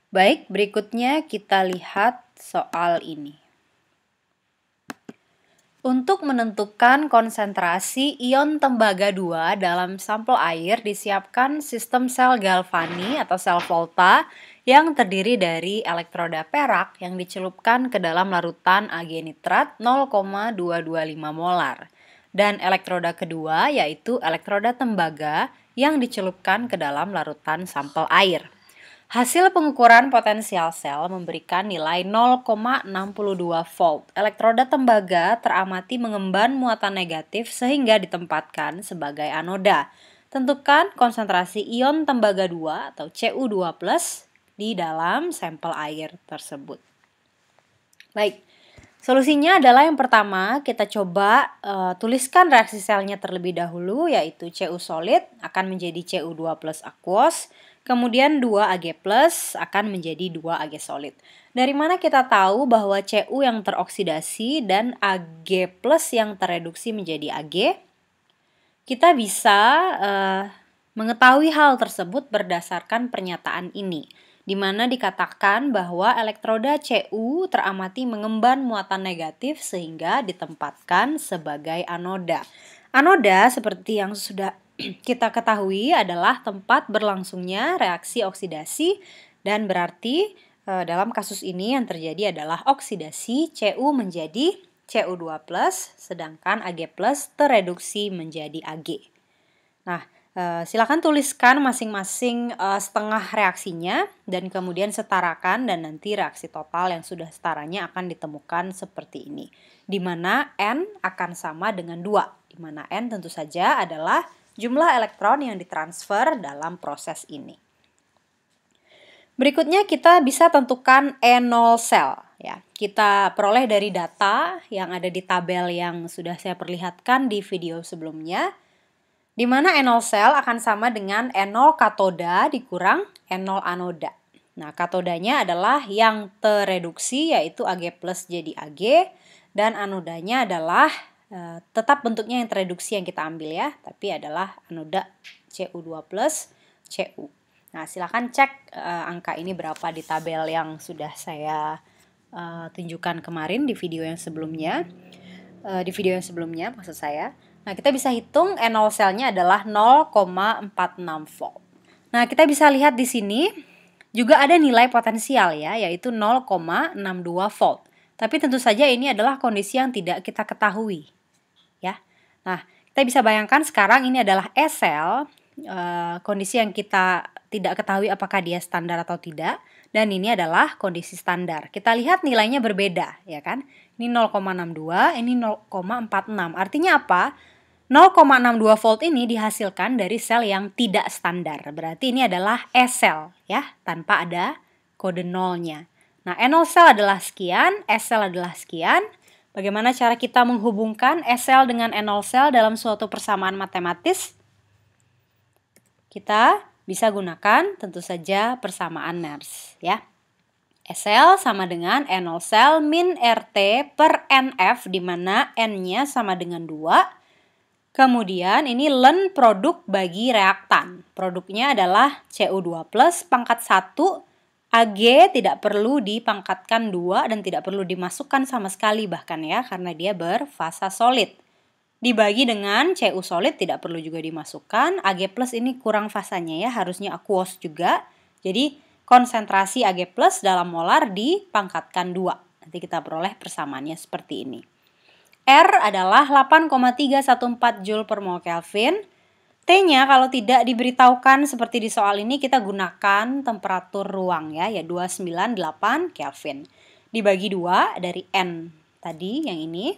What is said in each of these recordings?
Baik, berikutnya kita lihat soal ini. Untuk menentukan konsentrasi ion tembaga 2 dalam sampel air disiapkan sistem sel Galvani atau sel Volta yang terdiri dari elektroda perak yang dicelupkan ke dalam larutan Ag nitrat 0,225 molar dan elektroda kedua yaitu elektroda tembaga yang dicelupkan ke dalam larutan sampel air. Hasil pengukuran potensial sel memberikan nilai 0,62 volt. Elektroda tembaga teramati mengemban muatan negatif sehingga ditempatkan sebagai anoda. Tentukan konsentrasi ion tembaga 2 atau Cu2+ di dalam sampel air tersebut. Baik, solusinya adalah yang pertama kita coba tuliskan reaksi selnya terlebih dahulu, yaitu Cu solid akan menjadi Cu2+ aquos. Kemudian 2Ag+ akan menjadi 2Ag solid. Dari mana kita tahu bahwa Cu yang teroksidasi dan Ag+ yang tereduksi menjadi Ag? Kita bisa mengetahui hal tersebut berdasarkan pernyataan ini, di mana dikatakan bahwa elektroda Cu teramati mengemban muatan negatif sehingga ditempatkan sebagai anoda. Anoda seperti yang sudah kita ketahui adalah tempat berlangsungnya reaksi oksidasi dan berarti dalam kasus ini yang terjadi adalah oksidasi Cu menjadi Cu2+, sedangkan Ag+ tereduksi menjadi Ag. Nah, silakan tuliskan masing-masing setengah reaksinya dan kemudian setarakan dan nanti reaksi total yang sudah setaranya akan ditemukan seperti ini. Di mana N akan sama dengan 2, di mana N tentu saja adalah jumlah elektron yang ditransfer dalam proses ini. Berikutnya kita bisa tentukan E0 sel. Ya, kita peroleh dari data yang ada di tabel yang sudah saya perlihatkan di video sebelumnya, di mana E0 sel akan sama dengan E0 katoda dikurang E0 anoda. Nah, katodanya adalah yang tereduksi yaitu Ag+ jadi Ag, dan anodanya adalah tetap bentuknya yang tereduksi yang kita ambil ya, tapi adalah anoda Cu2+ Cu. Nah, silakan cek angka ini berapa di tabel yang sudah saya tunjukkan kemarin di video yang sebelumnya. Di video yang sebelumnya maksud saya. Nah, kita bisa hitung E0 selnya adalah 0,46 volt. Nah, kita bisa lihat di sini juga ada nilai potensial ya, yaitu 0,62 volt. Tapi tentu saja ini adalah kondisi yang tidak kita ketahui. Ya. Nah, kita bisa bayangkan sekarang ini adalah E-sel, kondisi yang kita tidak ketahui apakah dia standar atau tidak, dan ini adalah kondisi standar. Kita lihat nilainya berbeda, ya kan? Ini 0,62, ini 0,46. Artinya apa? 0,62 volt ini dihasilkan dari sel yang tidak standar. Berarti ini adalah E-sel, ya, tanpa ada kode nolnya. Nah, E0 sel adalah sekian, S-sel adalah sekian. Bagaimana cara kita menghubungkan S-sel dengan E0 sel dalam suatu persamaan matematis? Kita bisa gunakan tentu saja persamaan Nernst ya. S-sel sama dengan E0 sel min RT per NF, di mana N-nya sama dengan 2. Kemudian ini ln produk bagi reaktan. Produknya adalah Cu2+ pangkat 1. Ag tidak perlu dipangkatkan 2 dan tidak perlu dimasukkan sama sekali bahkan ya, karena dia berfasa solid. Dibagi dengan Cu solid tidak perlu juga dimasukkan. Ag+ ini kurang fasanya ya, harusnya aquos juga. Jadi konsentrasi Ag+ dalam molar dipangkatkan 2. Nanti kita peroleh persamaannya seperti ini. R adalah 8,314 Joule per mol Kelvin. T-nya kalau tidak diberitahukan seperti di soal ini, kita gunakan temperatur ruang ya 298 Kelvin. Dibagi 2 dari N tadi yang ini.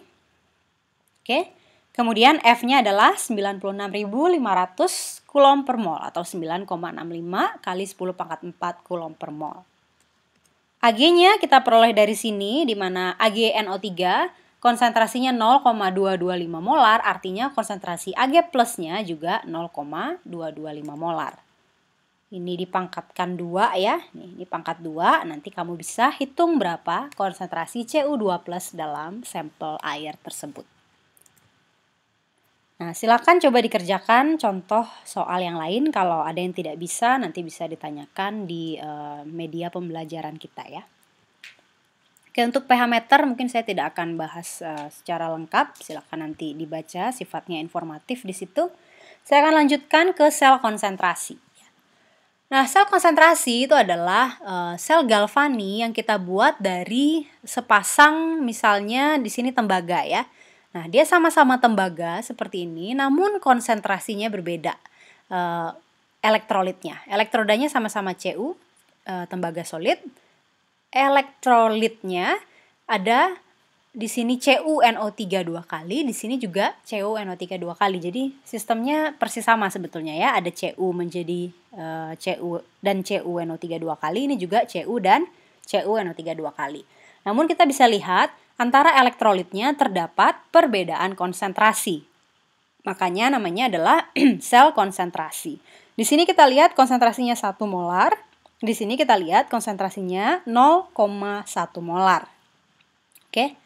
Oke. Kemudian F-nya adalah 96.500 Coulomb per mol atau 9,65 kali 10 pangkat 4 Coulomb per mol. Ag-nya kita peroleh dari sini, di mana AgNO3 konsentrasinya 0,225 molar, artinya konsentrasi Ag plusnya juga 0,225 molar. Ini dipangkatkan 2 ya, nih dipangkat 2, nanti kamu bisa hitung berapa konsentrasi Cu2+ dalam sampel air tersebut. Nah, silakan coba dikerjakan contoh soal yang lain. Kalau ada yang tidak bisa, nanti bisa ditanyakan di media pembelajaran kita ya. Oke, untuk pH meter mungkin saya tidak akan bahas secara lengkap. Silakan nanti dibaca, sifatnya informatif di situ. Saya akan lanjutkan ke sel konsentrasi. Nah, sel konsentrasi itu adalah sel galvani yang kita buat dari sepasang, misalnya di sini tembaga ya. Nah, dia sama-sama tembaga seperti ini, namun konsentrasinya berbeda. Elektrolitnya, elektrodanya sama-sama Cu, tembaga solid. Elektrolitnya ada di sini CuNO3 dua kali, di sini juga CuNO3 dua kali. Jadi sistemnya persis sama sebetulnya ya. Ada Cu menjadi Cu dan CuNO3 dua kali, ini juga Cu dan CuNO3 dua kali. Namun kita bisa lihat antara elektrolitnya terdapat perbedaan konsentrasi. Makanya namanya adalah sel konsentrasi. Di sini kita lihat konsentrasinya 1 molar, di sini kita lihat konsentrasinya 0,1 molar. Oke.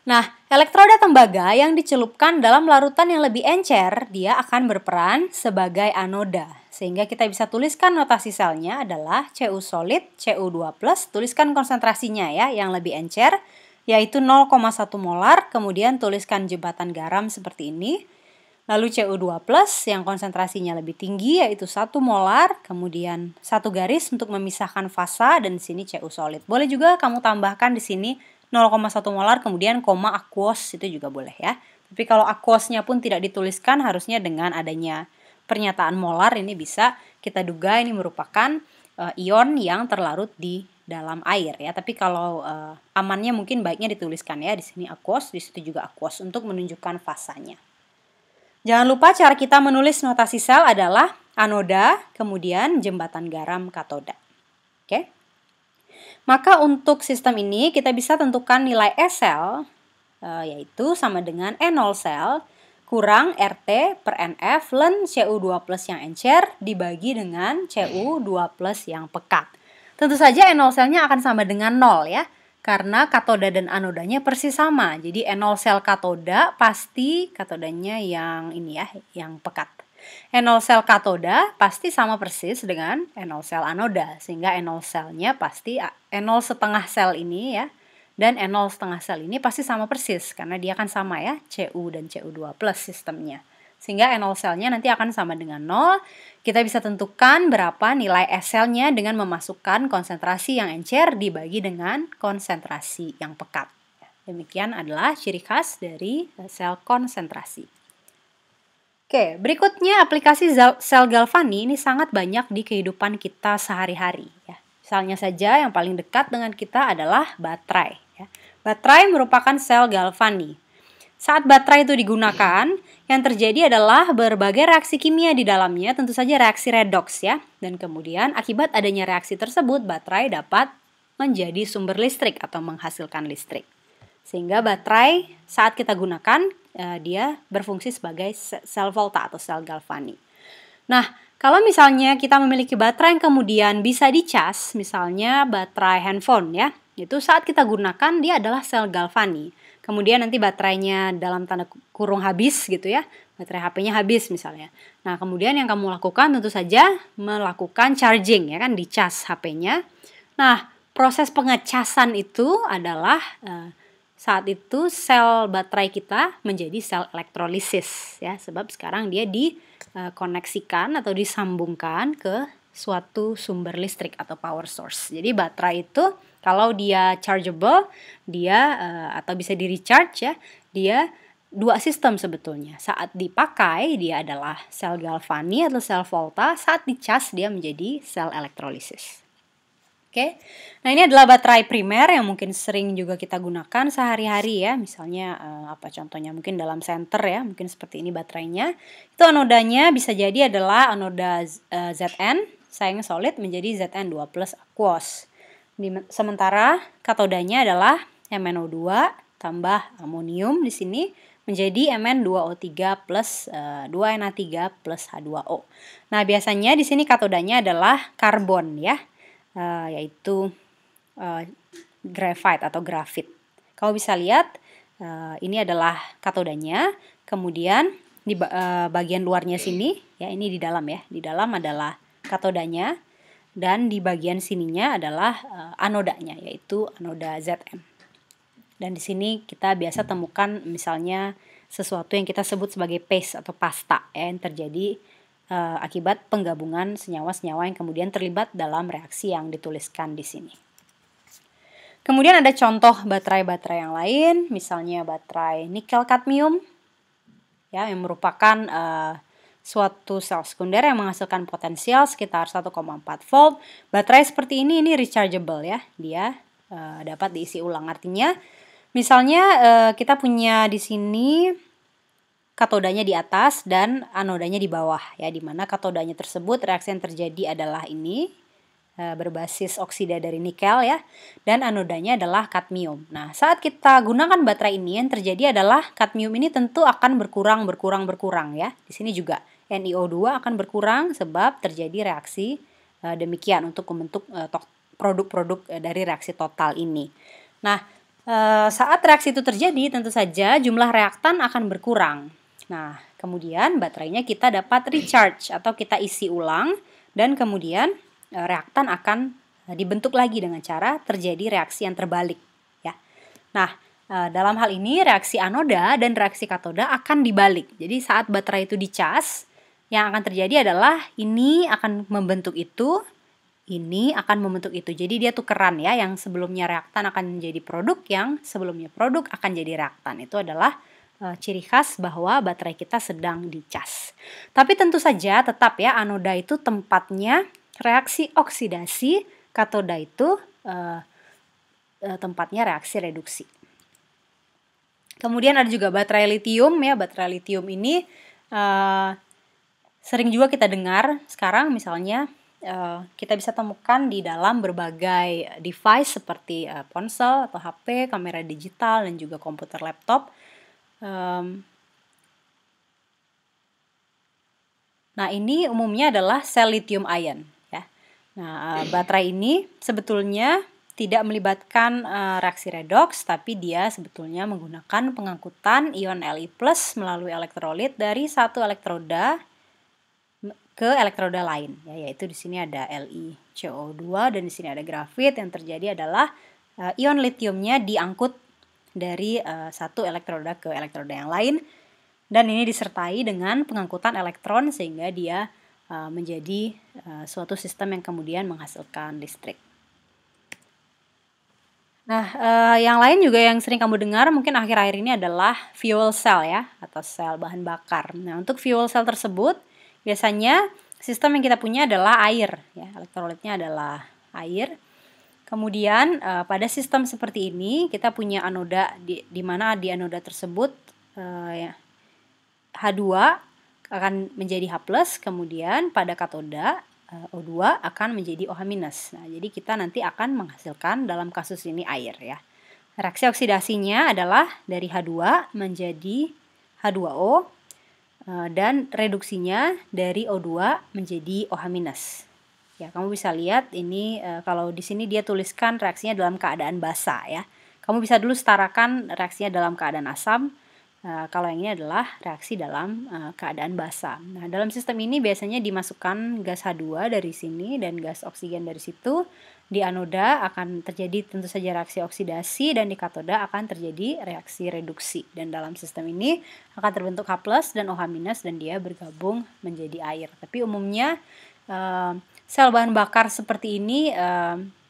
Nah, elektroda tembaga yang dicelupkan dalam larutan yang lebih encer, dia akan berperan sebagai anoda. Sehingga kita bisa tuliskan notasi selnya adalah Cu solid, Cu2+, tuliskan konsentrasinya ya, yang lebih encer, yaitu 0,1 molar, kemudian tuliskan jembatan garam seperti ini. Lalu Cu2+ yang konsentrasinya lebih tinggi, yaitu 1 molar, kemudian satu garis untuk memisahkan fasa, dan di sini Cu solid. Boleh juga kamu tambahkan di sini 0,1 molar kemudian koma aquos, itu juga boleh ya. Tapi kalau aquosnya pun tidak dituliskan, harusnya dengan adanya pernyataan molar ini bisa kita duga ini merupakan ion yang terlarut di dalam air ya. Tapi kalau amannya mungkin baiknya dituliskan ya, di sini aquos, di situ juga aquos untuk menunjukkan fasanya. Jangan lupa cara kita menulis notasi sel adalah anoda, kemudian jembatan garam katoda. Oke. Maka untuk sistem ini kita bisa tentukan nilai E sel yaitu sama dengan E0 sel kurang RT per NF ln Cu2+ yang encer dibagi dengan Cu2+ yang pekat. Tentu saja E0 selnya akan sama dengan 0 ya, karena katoda dan anodanya persis sama. Jadi E0 sel katoda pasti katodanya yang ini ya, yang pekat. E0 sel katoda pasti sama persis dengan E0 sel anoda, sehingga E0 selnya pasti E0 setengah sel ini ya, dan E0 setengah sel ini pasti sama persis, karena dia kan sama ya, Cu dan Cu2+ sistemnya. Sehingga E0 selnya nanti akan sama dengan 0, kita bisa tentukan berapa nilai S selnya dengan memasukkan konsentrasi yang encer dibagi dengan konsentrasi yang pekat. Demikian adalah ciri khas dari sel konsentrasi. Oke, berikutnya aplikasi sel galvani ini sangat banyak di kehidupan kita sehari-hari ya. Misalnya saja yang paling dekat dengan kita adalah baterai ya. Baterai merupakan sel galvani. Saat baterai itu digunakan, yang terjadi adalah berbagai reaksi kimia di dalamnya, tentu saja reaksi redoks ya. Dan kemudian akibat adanya reaksi tersebut, baterai dapat menjadi sumber listrik atau menghasilkan listrik. Sehingga baterai saat kita gunakan, dia berfungsi sebagai sel volta atau sel galvani. Nah, kalau misalnya kita memiliki baterai yang kemudian bisa dicas, misalnya baterai handphone ya, itu saat kita gunakan dia adalah sel galvani. Kemudian nanti baterainya dalam tanda kurung habis gitu ya, baterai HP-nya habis misalnya. Nah, kemudian yang kamu lakukan tentu saja melakukan charging ya kan, dicas HP-nya. Nah, proses pengecasan itu adalah saat itu sel baterai kita menjadi sel elektrolisis ya, sebab sekarang dia dikoneksikan atau disambungkan ke suatu sumber listrik atau power source. Jadi baterai itu kalau dia chargeable, dia atau bisa di recharge ya, dia dua sistem sebetulnya. Saat dipakai dia adalah sel galvani atau sel volta, saat dicas dia menjadi sel elektrolisis. Oke. Nah, ini adalah baterai primer yang mungkin sering juga kita gunakan sehari-hari ya. Misalnya apa contohnya, mungkin dalam senter ya, mungkin seperti ini baterainya. Itu anodanya bisa jadi adalah anoda Zn, sayang solid, menjadi Zn2+ aquos. Sementara katodanya adalah MnO2 tambah amonium di sini menjadi Mn2O3 plus 2Na3 plus H2O. Nah, biasanya di sini katodanya adalah karbon ya. Yaitu graphite atau grafit. Kau bisa lihat ini adalah katodanya, kemudian di bagian luarnya sini, ya ini di dalam ya. Di dalam adalah katodanya dan di bagian sininya adalah anodanya, yaitu anoda Zn. Dan di sini kita biasa temukan misalnya sesuatu yang kita sebut sebagai paste atau pasta ya, yang terjadi akibat penggabungan senyawa-senyawa yang kemudian terlibat dalam reaksi yang dituliskan di sini. Kemudian ada contoh baterai-baterai yang lain, misalnya baterai nikel kadmium ya, yang merupakan suatu sel sekunder yang menghasilkan potensial sekitar 1,4 volt. Baterai seperti ini rechargeable ya, dia dapat diisi ulang. Artinya misalnya kita punya di sini katodanya di atas dan anodanya di bawah ya, di mana katodanya tersebut reaksi yang terjadi adalah ini berbasis oksida dari nikel ya, dan anodanya adalah kadmium. Nah, saat kita gunakan baterai ini yang terjadi adalah kadmium ini tentu akan berkurang ya. Di sini juga NiO2 akan berkurang sebab terjadi reaksi demikian untuk membentuk produk-produk dari reaksi total ini. Nah, saat reaksi itu terjadi tentu saja jumlah reaktan akan berkurang. Nah, kemudian baterainya kita dapat recharge atau kita isi ulang dan kemudian reaktan akan dibentuk lagi dengan cara terjadi reaksi yang terbalik ya. Nah, dalam hal ini reaksi anoda dan reaksi katoda akan dibalik. Jadi saat baterai itu dicas, yang akan terjadi adalah ini akan membentuk itu, ini akan membentuk itu. Jadi dia tukeran ya, yang sebelumnya reaktan akan menjadi produk, yang sebelumnya produk akan jadi reaktan. Itu adalah ciri khas bahwa baterai kita sedang dicas. Tapi tentu saja tetap ya, anoda itu tempatnya reaksi oksidasi, katoda itu tempatnya reaksi reduksi. Kemudian ada juga baterai litium ya. Baterai litium ini sering juga kita dengar sekarang, misalnya kita bisa temukan di dalam berbagai device seperti ponsel atau HP, kamera digital, dan juga komputer laptop. Nah, ini umumnya adalah sel lithium ion ya. Nah, baterai ini sebetulnya tidak melibatkan reaksi redoks, tapi dia sebetulnya menggunakan pengangkutan ion Li+ melalui elektrolit dari satu elektroda ke elektroda lain ya, yaitu di sini ada LiCO2 dan di sini ada grafit. Yang terjadi adalah ion litiumnya diangkut dari satu elektroda ke elektroda yang lain, dan ini disertai dengan pengangkutan elektron sehingga dia menjadi suatu sistem yang kemudian menghasilkan listrik. Nah, yang lain juga yang sering kamu dengar mungkin akhir-akhir ini adalah fuel cell ya, atau sel bahan bakar. Nah, untuk fuel cell tersebut biasanya sistem yang kita punya adalah air ya, elektrolitnya adalah air. Kemudian pada sistem seperti ini kita punya anoda di mana di anoda tersebut ya, H2 akan menjadi H+, kemudian pada katoda O2 akan menjadi OH-. Nah, jadi kita nanti akan menghasilkan dalam kasus ini air ya. Reaksi oksidasinya adalah dari H2 menjadi H2O dan reduksinya dari O2 menjadi OH-. Ya, kamu bisa lihat ini kalau di sini dia tuliskan reaksinya dalam keadaan basa ya. Kamu bisa dulu setarakan reaksinya dalam keadaan asam. Kalau yang ini adalah reaksi dalam keadaan basa. Nah, dalam sistem ini biasanya dimasukkan gas H2 dari sini dan gas oksigen dari situ. Di anoda akan terjadi tentu saja reaksi oksidasi dan di katoda akan terjadi reaksi reduksi. Dan dalam sistem ini akan terbentuk H+ dan OH- dan dia bergabung menjadi air. Tapi umumnya sel bahan bakar seperti ini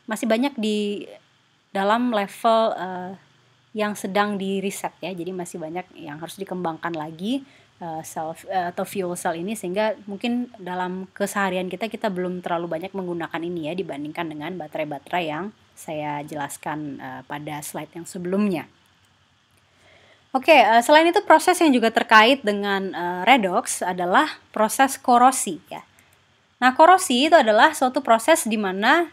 masih banyak di dalam level yang sedang di riset ya, jadi masih banyak yang harus dikembangkan lagi sel atau fuel cell ini, sehingga mungkin dalam keseharian kita belum terlalu banyak menggunakan ini ya dibandingkan dengan baterai-baterai yang saya jelaskan pada slide yang sebelumnya. Oke, selain itu proses yang juga terkait dengan redox adalah proses korosi ya. Nah, korosi itu adalah suatu proses di mana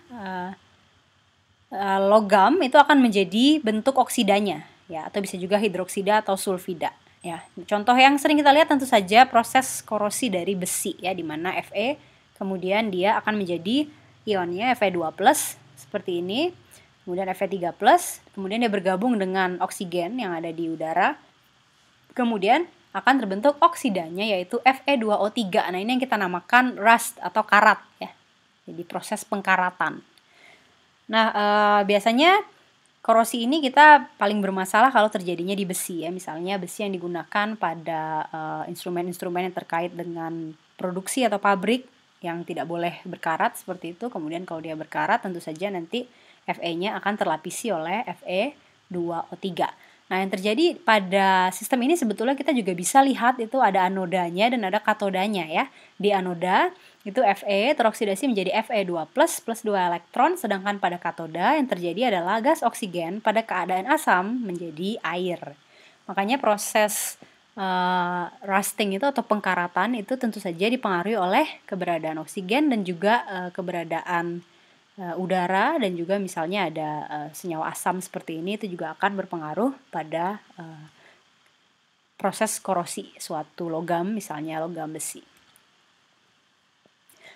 logam itu akan menjadi bentuk oksidanya ya, atau bisa juga hidroksida atau sulfida ya. Contoh yang sering kita lihat tentu saja proses korosi dari besi ya, di mana Fe kemudian dia akan menjadi ionnya Fe2+ seperti ini, kemudian Fe3+, kemudian dia bergabung dengan oksigen yang ada di udara, kemudian akan terbentuk oksidanya yaitu Fe2O3. Nah, ini yang kita namakan rust atau karat ya. Jadi proses pengkaratan. Nah, biasanya korosi ini kita paling bermasalah kalau terjadinya di besi ya. Misalnya besi yang digunakan pada instrumen-instrumen yang terkait dengan produksi atau pabrik yang tidak boleh berkarat seperti itu. Kemudian kalau dia berkarat tentu saja nanti Fe-nya akan terlapisi oleh Fe2O3. Nah, yang terjadi pada sistem ini sebetulnya kita juga bisa lihat itu ada anodanya dan ada katodanya ya. Di anoda itu Fe teroksidasi menjadi Fe2+ plus 2 elektron, sedangkan pada katoda yang terjadi adalah gas oksigen pada keadaan asam menjadi air. Makanya proses rusting itu atau pengkaratan itu tentu saja dipengaruhi oleh keberadaan oksigen dan juga keberadaan udara, dan juga misalnya ada senyawa asam seperti ini, itu juga akan berpengaruh pada proses korosi suatu logam, misalnya logam besi.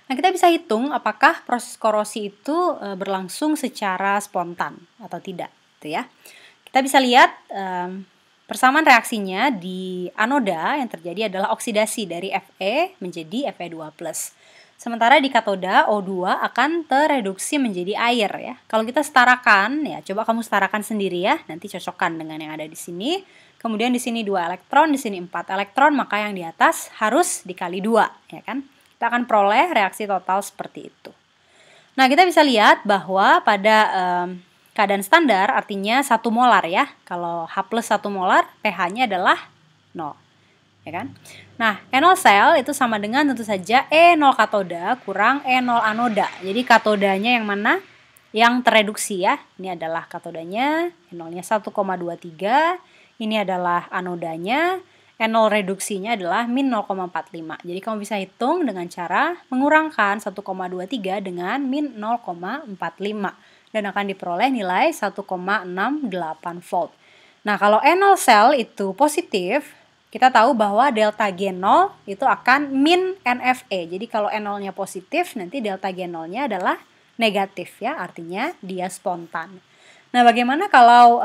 Nah, kita bisa hitung apakah proses korosi itu berlangsung secara spontan atau tidak, gitu ya. Kita bisa lihat persamaan reaksinya di anoda yang terjadi adalah oksidasi dari Fe menjadi Fe2+. Sementara di katoda O2 akan tereduksi menjadi air ya. Kalau kita setarakan ya, coba kamu setarakan sendiri ya. Nanti cocokkan dengan yang ada di sini. Kemudian di sini 2 elektron, di sini 4 elektron, maka yang di atas harus dikali 2 ya kan. Kita akan peroleh reaksi total seperti itu. Nah, kita bisa lihat bahwa pada keadaan standar artinya 1 molar ya. Kalau H+ 1 molar, pH-nya adalah 0. Ya kan? Nah, E0 sel itu sama dengan tentu saja E0 katoda kurang E0 anoda. Jadi katodanya yang mana? Yang tereduksi ya. Ini adalah katodanya, E0-nya 1,23. Ini adalah anodanya, E0 reduksinya adalah min 0,45. Jadi kamu bisa hitung dengan cara mengurangkan 1,23 dengan min 0,45. Dan akan diperoleh nilai 1,68 volt. Nah, kalau E0 sel itu positif, kita tahu bahwa delta G0 itu akan min NFE. Jadi kalau E0-nya positif, nanti delta G0-nya adalah negatif ya, artinya dia spontan. Nah, bagaimana kalau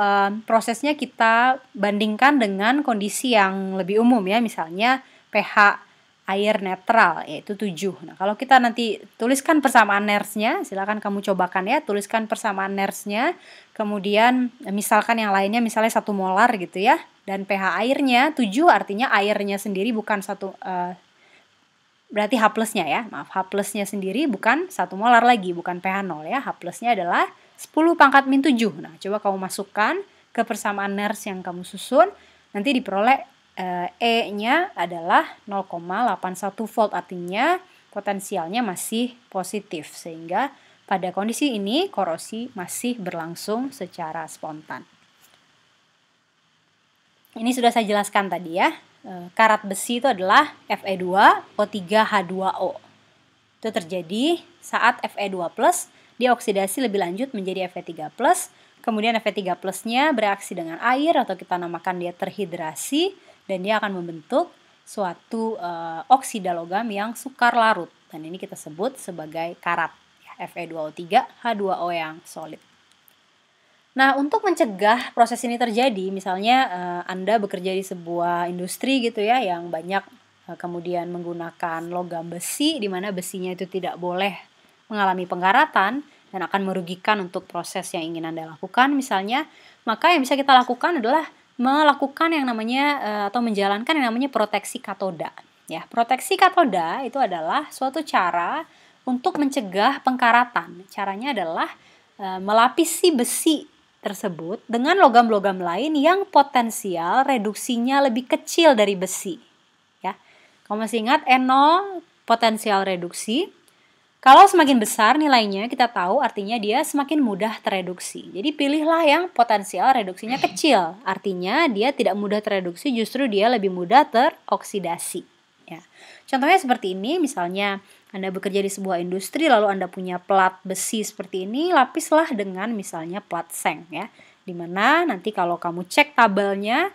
prosesnya kita bandingkan dengan kondisi yang lebih umum ya, misalnya pH air netral yaitu 7. Nah, kalau kita nanti tuliskan persamaan Nernst-nya, silakan kamu cobakan ya, tuliskan persamaan Nernst-nya. Kemudian misalkan yang lainnya misalnya 1 molar gitu ya. Dan pH airnya 7, artinya airnya sendiri bukan berarti H+-nya ya. Maaf, H+-nya sendiri bukan 1 molar lagi, bukan pH 0 ya. H+-nya adalah 10⁻⁷. Nah, coba kamu masukkan ke persamaan Nernst yang kamu susun, nanti diperoleh E-nya adalah 0,81 volt, artinya potensialnya masih positif, sehingga pada kondisi ini korosi masih berlangsung secara spontan. Ini sudah saya jelaskan tadi ya. Karat besi itu adalah Fe2O3H2O. Itu terjadi saat Fe2+ dioksidasi lebih lanjut menjadi Fe3+, kemudian Fe3+-nya bereaksi dengan air atau kita namakan dia terhidrasi, dan dia akan membentuk suatu oksida logam yang sukar larut, dan ini kita sebut sebagai karat ya, Fe2O3H2O yang solid. Nah, untuk mencegah proses ini terjadi, misalnya Anda bekerja di sebuah industri gitu ya, yang banyak kemudian menggunakan logam besi, di mana besinya itu tidak boleh mengalami pengkaratan dan akan merugikan untuk proses yang ingin Anda lakukan misalnya, maka yang bisa kita lakukan adalah melakukan yang namanya atau menjalankan yang namanya proteksi katoda. Ya, proteksi katoda itu adalah suatu cara untuk mencegah pengkaratan. Caranya adalah melapisi besi tersebut dengan logam-logam lain yang potensial reduksinya lebih kecil dari besi. Ya, kamu masih ingat E0 potensial reduksi? Kalau semakin besar nilainya, kita tahu artinya dia semakin mudah tereduksi. Jadi pilihlah yang potensial reduksinya kecil. Artinya dia tidak mudah tereduksi, justru dia lebih mudah teroksidasi. Ya. Contohnya seperti ini, misalnya Anda bekerja di sebuah industri, lalu Anda punya plat besi seperti ini, lapislah dengan misalnya plat seng ya. Dimana nanti kalau kamu cek tabelnya,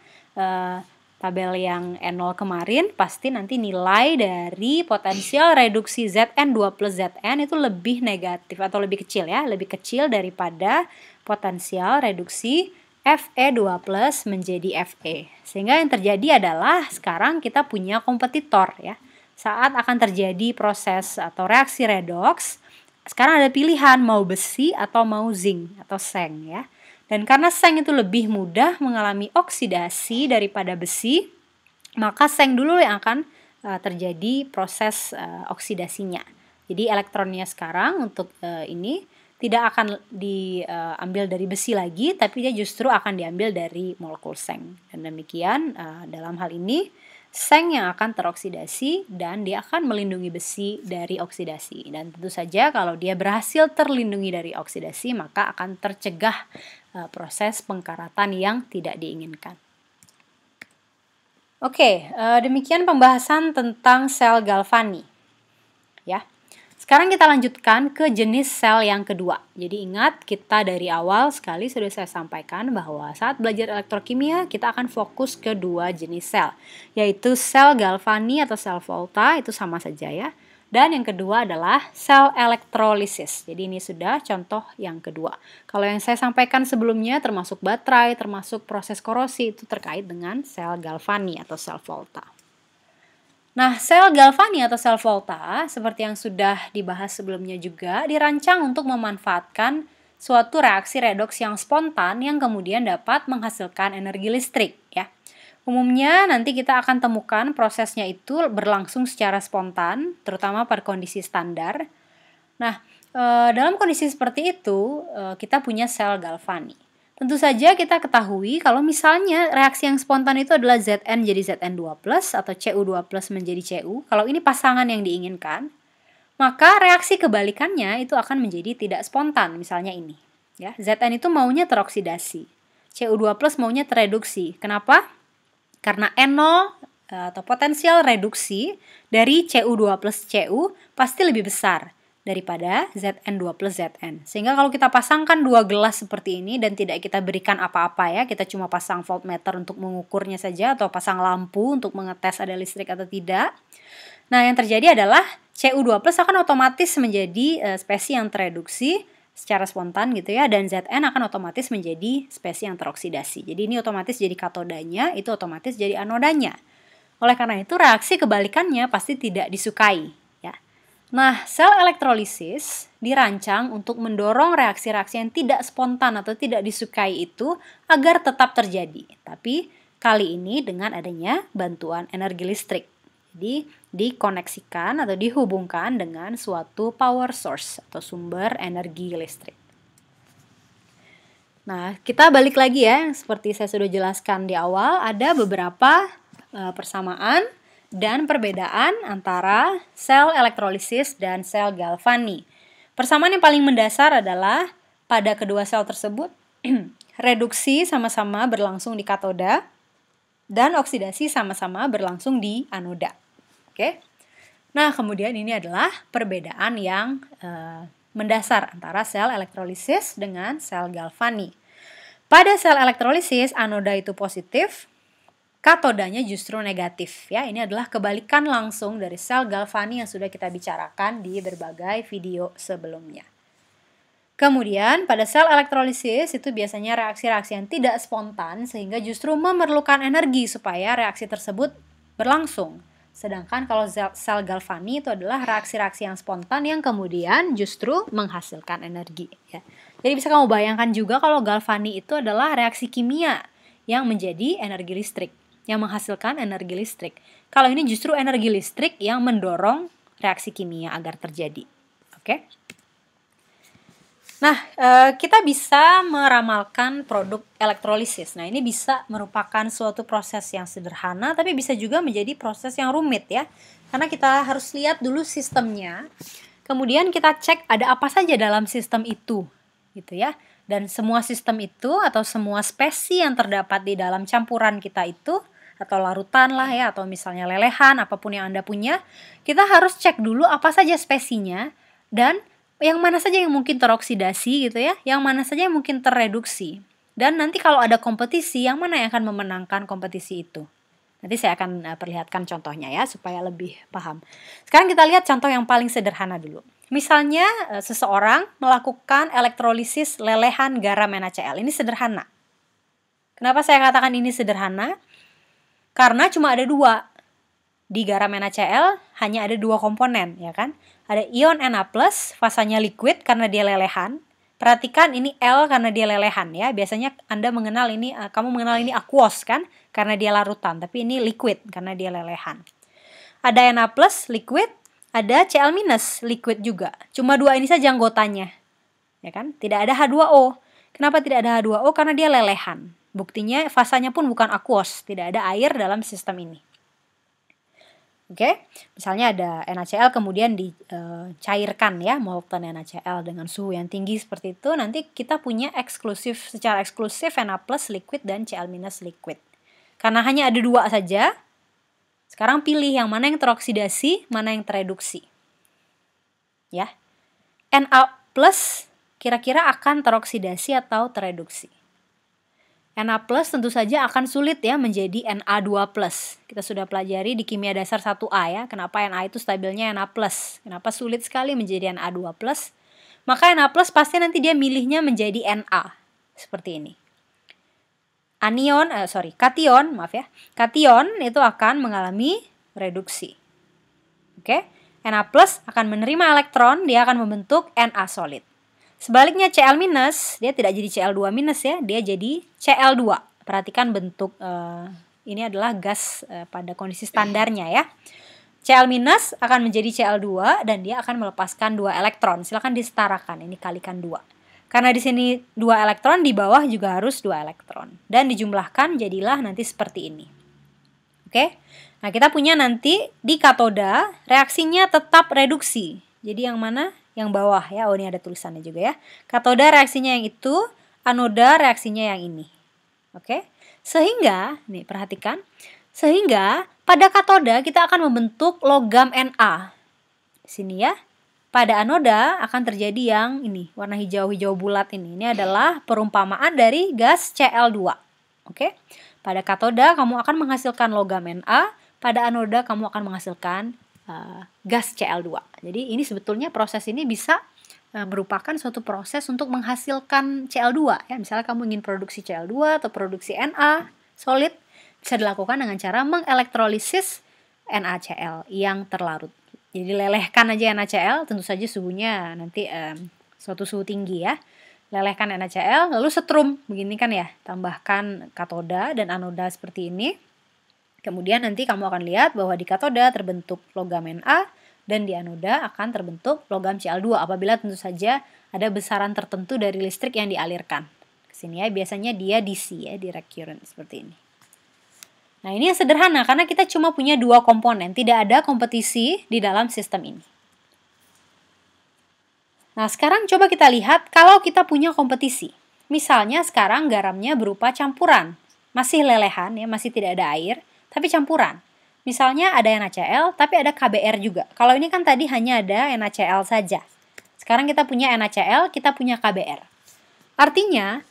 tabel yang E0 kemarin, pasti nanti nilai dari potensial reduksi Zn2 plus Zn itu lebih negatif atau lebih kecil ya, lebih kecil daripada potensial reduksi Fe2+ menjadi Fe. Sehingga yang terjadi adalah sekarang kita punya kompetitor ya. Saat akan terjadi proses atau reaksi redoks, sekarang ada pilihan mau besi atau mau zinc atau seng ya. Dan karena seng itu lebih mudah mengalami oksidasi daripada besi, maka seng dulu yang akan terjadi proses oksidasinya. Jadi elektronnya sekarang untuk ini tidak akan diambil dari besi lagi, tapi dia justru akan diambil dari molekul seng. Dan demikian dalam hal ini seng yang akan teroksidasi dan dia akan melindungi besi dari oksidasi. Dan tentu saja kalau dia berhasil terlindungi dari oksidasi, maka akan tercegah proses pengkaratan yang tidak diinginkan. Oke, demikian pembahasan tentang sel Galvani. Ya. Sekarang kita lanjutkan ke jenis sel yang kedua. Jadi ingat, kita dari awal sekali sudah saya sampaikan bahwa saat belajar elektrokimia kita akan fokus ke dua jenis sel, yaitu sel Galvani atau sel Volta, itu sama saja ya. Dan yang kedua adalah sel elektrolisis. Jadi ini sudah contoh yang kedua. Kalau yang saya sampaikan sebelumnya termasuk baterai, termasuk proses korosi, itu terkait dengan sel Galvani atau sel Volta. Nah, sel Galvani atau sel Volta, seperti yang sudah dibahas sebelumnya juga, dirancang untuk memanfaatkan suatu reaksi redoks yang spontan yang kemudian dapat menghasilkan energi listrik. Ya. Umumnya nanti kita akan temukan prosesnya itu berlangsung secara spontan, terutama pada kondisi standar. Nah, dalam kondisi seperti itu, kita punya sel Galvani. Tentu saja kita ketahui kalau misalnya reaksi yang spontan itu adalah Zn jadi Zn2+ atau Cu2+ menjadi Cu. Kalau ini pasangan yang diinginkan, maka reaksi kebalikannya itu akan menjadi tidak spontan. Misalnya ini, ya. Zn itu maunya teroksidasi, Cu2+ maunya tereduksi. Kenapa? Karena N0 atau potensial reduksi dari Cu2+ Cu pasti lebih besar daripada Zn2+ Zn. Sehingga kalau kita pasangkan dua gelas seperti ini dan tidak kita berikan apa-apa ya, kita cuma pasang voltmeter untuk mengukurnya saja atau pasang lampu untuk mengetes ada listrik atau tidak. Nah, yang terjadi adalah Cu2+ akan otomatis menjadi spesies yang tereduksi secara spontan gitu ya, dan Zn akan otomatis menjadi spesies yang teroksidasi. Jadi ini otomatis jadi katodanya, itu otomatis jadi anodanya. Oleh karena itu reaksi kebalikannya pasti tidak disukai. Nah, sel elektrolisis dirancang untuk mendorong reaksi-reaksi yang tidak spontan atau tidak disukai itu agar tetap terjadi. Tapi kali ini dengan adanya bantuan energi listrik. Jadi dikoneksikan atau dihubungkan dengan suatu power source atau sumber energi listrik. Nah, kita balik lagi ya, seperti saya sudah jelaskan di awal, ada beberapa persamaan dan perbedaan antara sel elektrolisis dan sel Galvani. Persamaan yang paling mendasar adalah pada kedua sel tersebut reduksi sama-sama berlangsung di katoda dan oksidasi sama-sama berlangsung di anoda. Oke. Nah, kemudian ini adalah perbedaan yang mendasar antara sel elektrolisis dengan sel Galvani. Pada sel elektrolisis anoda itu positif, katodanya justru negatif ya. Ini adalah kebalikan langsung dari sel Galvani yang sudah kita bicarakan di berbagai video sebelumnya. Kemudian pada sel elektrolisis itu biasanya reaksi-reaksi yang tidak spontan sehingga justru memerlukan energi supaya reaksi tersebut berlangsung. Sedangkan kalau sel Galvani itu adalah reaksi-reaksi yang spontan yang kemudian justru menghasilkan energi ya. Jadi bisa kamu bayangkan juga kalau Galvani itu adalah reaksi kimia yang menjadi energi listrik, yang menghasilkan energi listrik. Kalau ini justru energi listrik yang mendorong reaksi kimia agar terjadi. Oke? Nah, kita bisa meramalkan produk elektrolisis. Nah, ini bisa merupakan suatu proses yang sederhana, tapi bisa juga menjadi proses yang rumit ya. Karena kita harus lihat dulu sistemnya, kemudian kita cek ada apa saja dalam sistem itu, gitu ya. Dan semua sistem itu atau semua spesies yang terdapat di dalam campuran kita itu, atau larutan lah ya, atau misalnya lelehan, apapun yang Anda punya, kita harus cek dulu apa saja spesinya dan yang mana saja yang mungkin teroksidasi gitu ya, yang mana saja yang mungkin tereduksi. Dan nanti kalau ada kompetisi, yang mana yang akan memenangkan kompetisi itu. Nanti saya akan perlihatkan contohnya ya, supaya lebih paham. Sekarang kita lihat contoh yang paling sederhana dulu. Misalnya seseorang melakukan elektrolisis lelehan garam NaCl. Ini sederhana. Kenapa saya katakan ini sederhana? Karena cuma ada dua. Di garam NaCl hanya ada dua komponen, ya kan? Ada ion Na+, fasanya liquid karena dia lelehan. Perhatikan ini L karena dia lelehan ya. Biasanya Anda mengenal ini, kamu mengenal ini aqueous kan? Karena dia larutan, tapi ini liquid karena dia lelehan. Ada Na+, liquid, ada Cl- liquid juga. Cuma dua ini saja anggotanya. Ya kan? Tidak ada H2O. Kenapa tidak ada H2O? Karena dia lelehan. Buktinya fasanya pun bukan aqueous, tidak ada air dalam sistem ini. Oke, misalnya ada NaCl kemudian dicairkan ya, molten NaCl dengan suhu yang tinggi seperti itu, nanti kita punya secara eksklusif Na+ liquid dan Cl- liquid. Karena hanya ada dua saja, sekarang pilih yang mana yang teroksidasi, mana yang tereduksi. Ya, Na+ kira-kira akan teroksidasi atau tereduksi. Na+ tentu saja akan sulit ya menjadi Na2+. Kita sudah pelajari di kimia dasar 1A ya, kenapa Na itu stabilnya Na+. Kenapa sulit sekali menjadi Na2+. Maka Na+ pasti nanti dia milihnya menjadi Na. Seperti ini. Kation itu akan mengalami reduksi. Oke, Na+ akan menerima elektron, dia akan membentuk Na solid. Sebaliknya Cl-, dia tidak jadi Cl2- ya, dia jadi Cl2. Perhatikan bentuk ini adalah gas pada kondisi standarnya ya. Cl- akan menjadi Cl2 dan dia akan melepaskan 2 elektron. Silakan disetarakan, ini kalikan 2. Karena di sini 2 elektron, di bawah juga harus 2 elektron. Dan dijumlahkan jadilah nanti seperti ini. Oke. Nah, kita punya nanti di katoda reaksinya tetap reduksi. Jadi yang mana? Yang bawah ya. Oh, ini ada tulisannya juga ya. Katoda reaksinya yang itu, anoda reaksinya yang ini. Oke. Sehingga, nih perhatikan, sehingga pada katoda kita akan membentuk logam Na. Di sini ya. Pada anoda akan terjadi yang ini, warna hijau-hijau bulat ini. Ini adalah perumpamaan dari gas Cl2. Oke. Pada katoda kamu akan menghasilkan logam Na, pada anoda kamu akan menghasilkan gas Cl2. Jadi ini sebetulnya proses ini bisa merupakan suatu proses untuk menghasilkan Cl2 ya. Misalnya kamu ingin produksi Cl2 atau produksi Na solid, bisa dilakukan dengan cara mengelektrolisis NaCl yang terlarut. Jadi lelehkan aja NaCl, tentu saja suhunya nanti suatu suhu tinggi ya. Lelehkan NaCl, lalu setrum, begini kan ya, tambahkan katoda dan anoda seperti ini. Kemudian nanti kamu akan lihat bahwa di katoda terbentuk logam Na dan di anoda akan terbentuk logam Cl2 apabila tentu saja ada besaran tertentu dari listrik yang dialirkan. Kesini ya, biasanya dia DC ya, direct current seperti ini. Nah, ini yang sederhana karena kita cuma punya 2 komponen, tidak ada kompetisi di dalam sistem ini. Nah, sekarang coba kita lihat kalau kita punya kompetisi. Misalnya sekarang garamnya berupa campuran, masih lelehan ya, masih tidak ada air, tapi campuran. Misalnya ada NaCl, tapi ada KBr juga. Kalau ini kan tadi hanya ada NaCl saja. Sekarang kita punya NaCl, kita punya KBr. Artinya,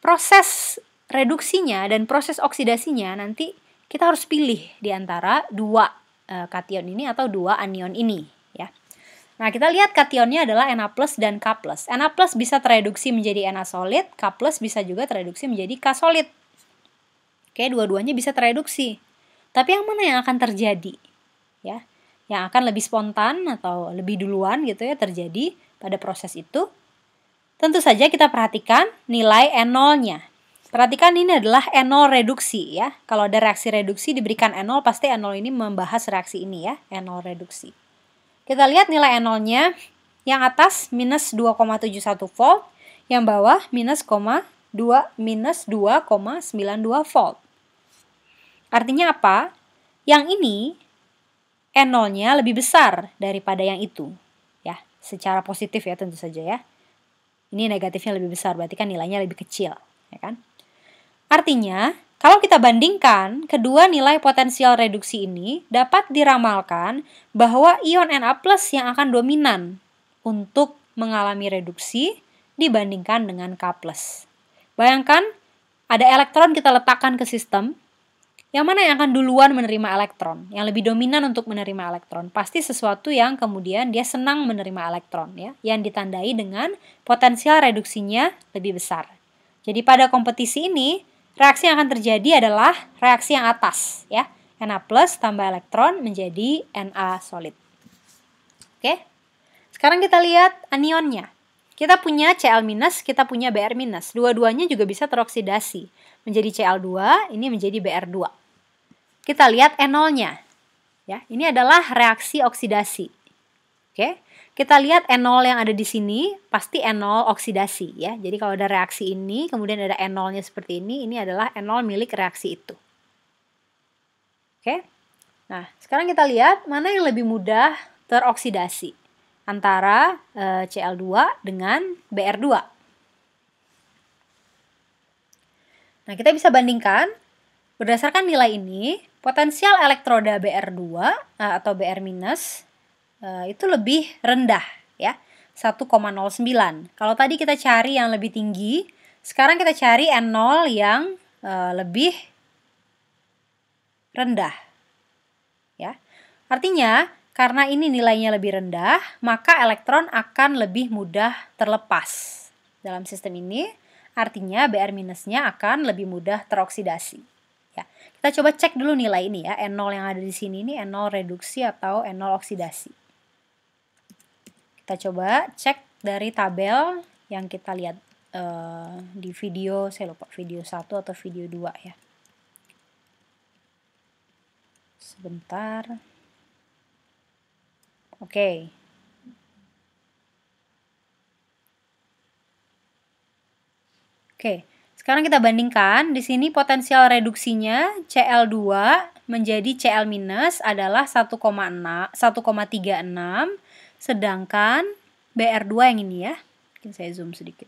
proses reduksinya dan proses oksidasinya nanti kita harus pilih di antara 2 kation ini atau 2 anion ini ya. Nah, kita lihat kationnya adalah Na+ dan K+. Na+ bisa tereduksi menjadi Na solid, K+ bisa juga tereduksi menjadi K solid. Oke, dua-duanya bisa tereduksi. Tapi yang mana yang akan terjadi? Ya, yang akan lebih spontan atau lebih duluan gitu ya terjadi pada proses itu. Tentu saja kita perhatikan nilai enolnya. Perhatikan ini adalah enol reduksi ya. Kalau ada reaksi reduksi diberikan enol, pasti enol ini membahas reaksi ini ya, enol reduksi. Kita lihat nilai enolnya, yang atas minus 2,71 volt, yang bawah minus 2,92 volt. Artinya apa? Yang ini enolnya lebih besar daripada yang itu. Ya, secara positif ya tentu saja ya. Ini negatifnya lebih besar, berarti kan nilainya lebih kecil, ya kan? Artinya, kalau kita bandingkan kedua nilai potensial reduksi ini dapat diramalkan bahwa ion Na+ yang akan dominan untuk mengalami reduksi dibandingkan dengan K+. Bayangkan ada elektron kita letakkan ke sistem, yang mana yang akan duluan menerima elektron, yang lebih dominan untuk menerima elektron. Pasti sesuatu yang kemudian dia senang menerima elektron ya, yang ditandai dengan potensial reduksinya lebih besar. Jadi pada kompetisi ini, reaksi yang akan terjadi adalah reaksi yang atas, ya. Na plus tambah elektron menjadi Na solid. Oke. Sekarang kita lihat anionnya. Kita punya Cl-, kita punya Br-. Dua-duanya juga bisa teroksidasi. Menjadi Cl2, ini menjadi Br2. Kita lihat enolnya. Ya, ini adalah reaksi oksidasi. Oke. Kita lihat enol yang ada di sini, pasti enol oksidasi, ya. Jadi kalau ada reaksi ini, kemudian ada enolnya seperti ini adalah enol milik reaksi itu. Oke. Nah, sekarang kita lihat mana yang lebih mudah teroksidasi antara Cl2 dengan Br2. Nah, kita bisa bandingkan berdasarkan nilai ini, potensial elektroda Br2 atau Br- itu lebih rendah, ya, 1,09. Kalau tadi kita cari yang lebih tinggi, sekarang kita cari N0 yang lebih rendah, ya. Artinya karena ini nilainya lebih rendah, maka elektron akan lebih mudah terlepas dalam sistem ini. Artinya Br-nya akan lebih mudah teroksidasi. Ya, kita coba cek dulu nilai ini, ya. N0 yang ada di sini ini N0 reduksi atau N0 oksidasi. Kita coba cek dari tabel yang kita lihat di video, saya lupa video 1 atau video 2, ya. Sebentar. Oke. Oke, sekarang kita bandingkan. Di sini potensial reduksinya Cl2 menjadi Cl- adalah 1,36, sedangkan Br2 yang ini, ya. Mungkin saya zoom sedikit.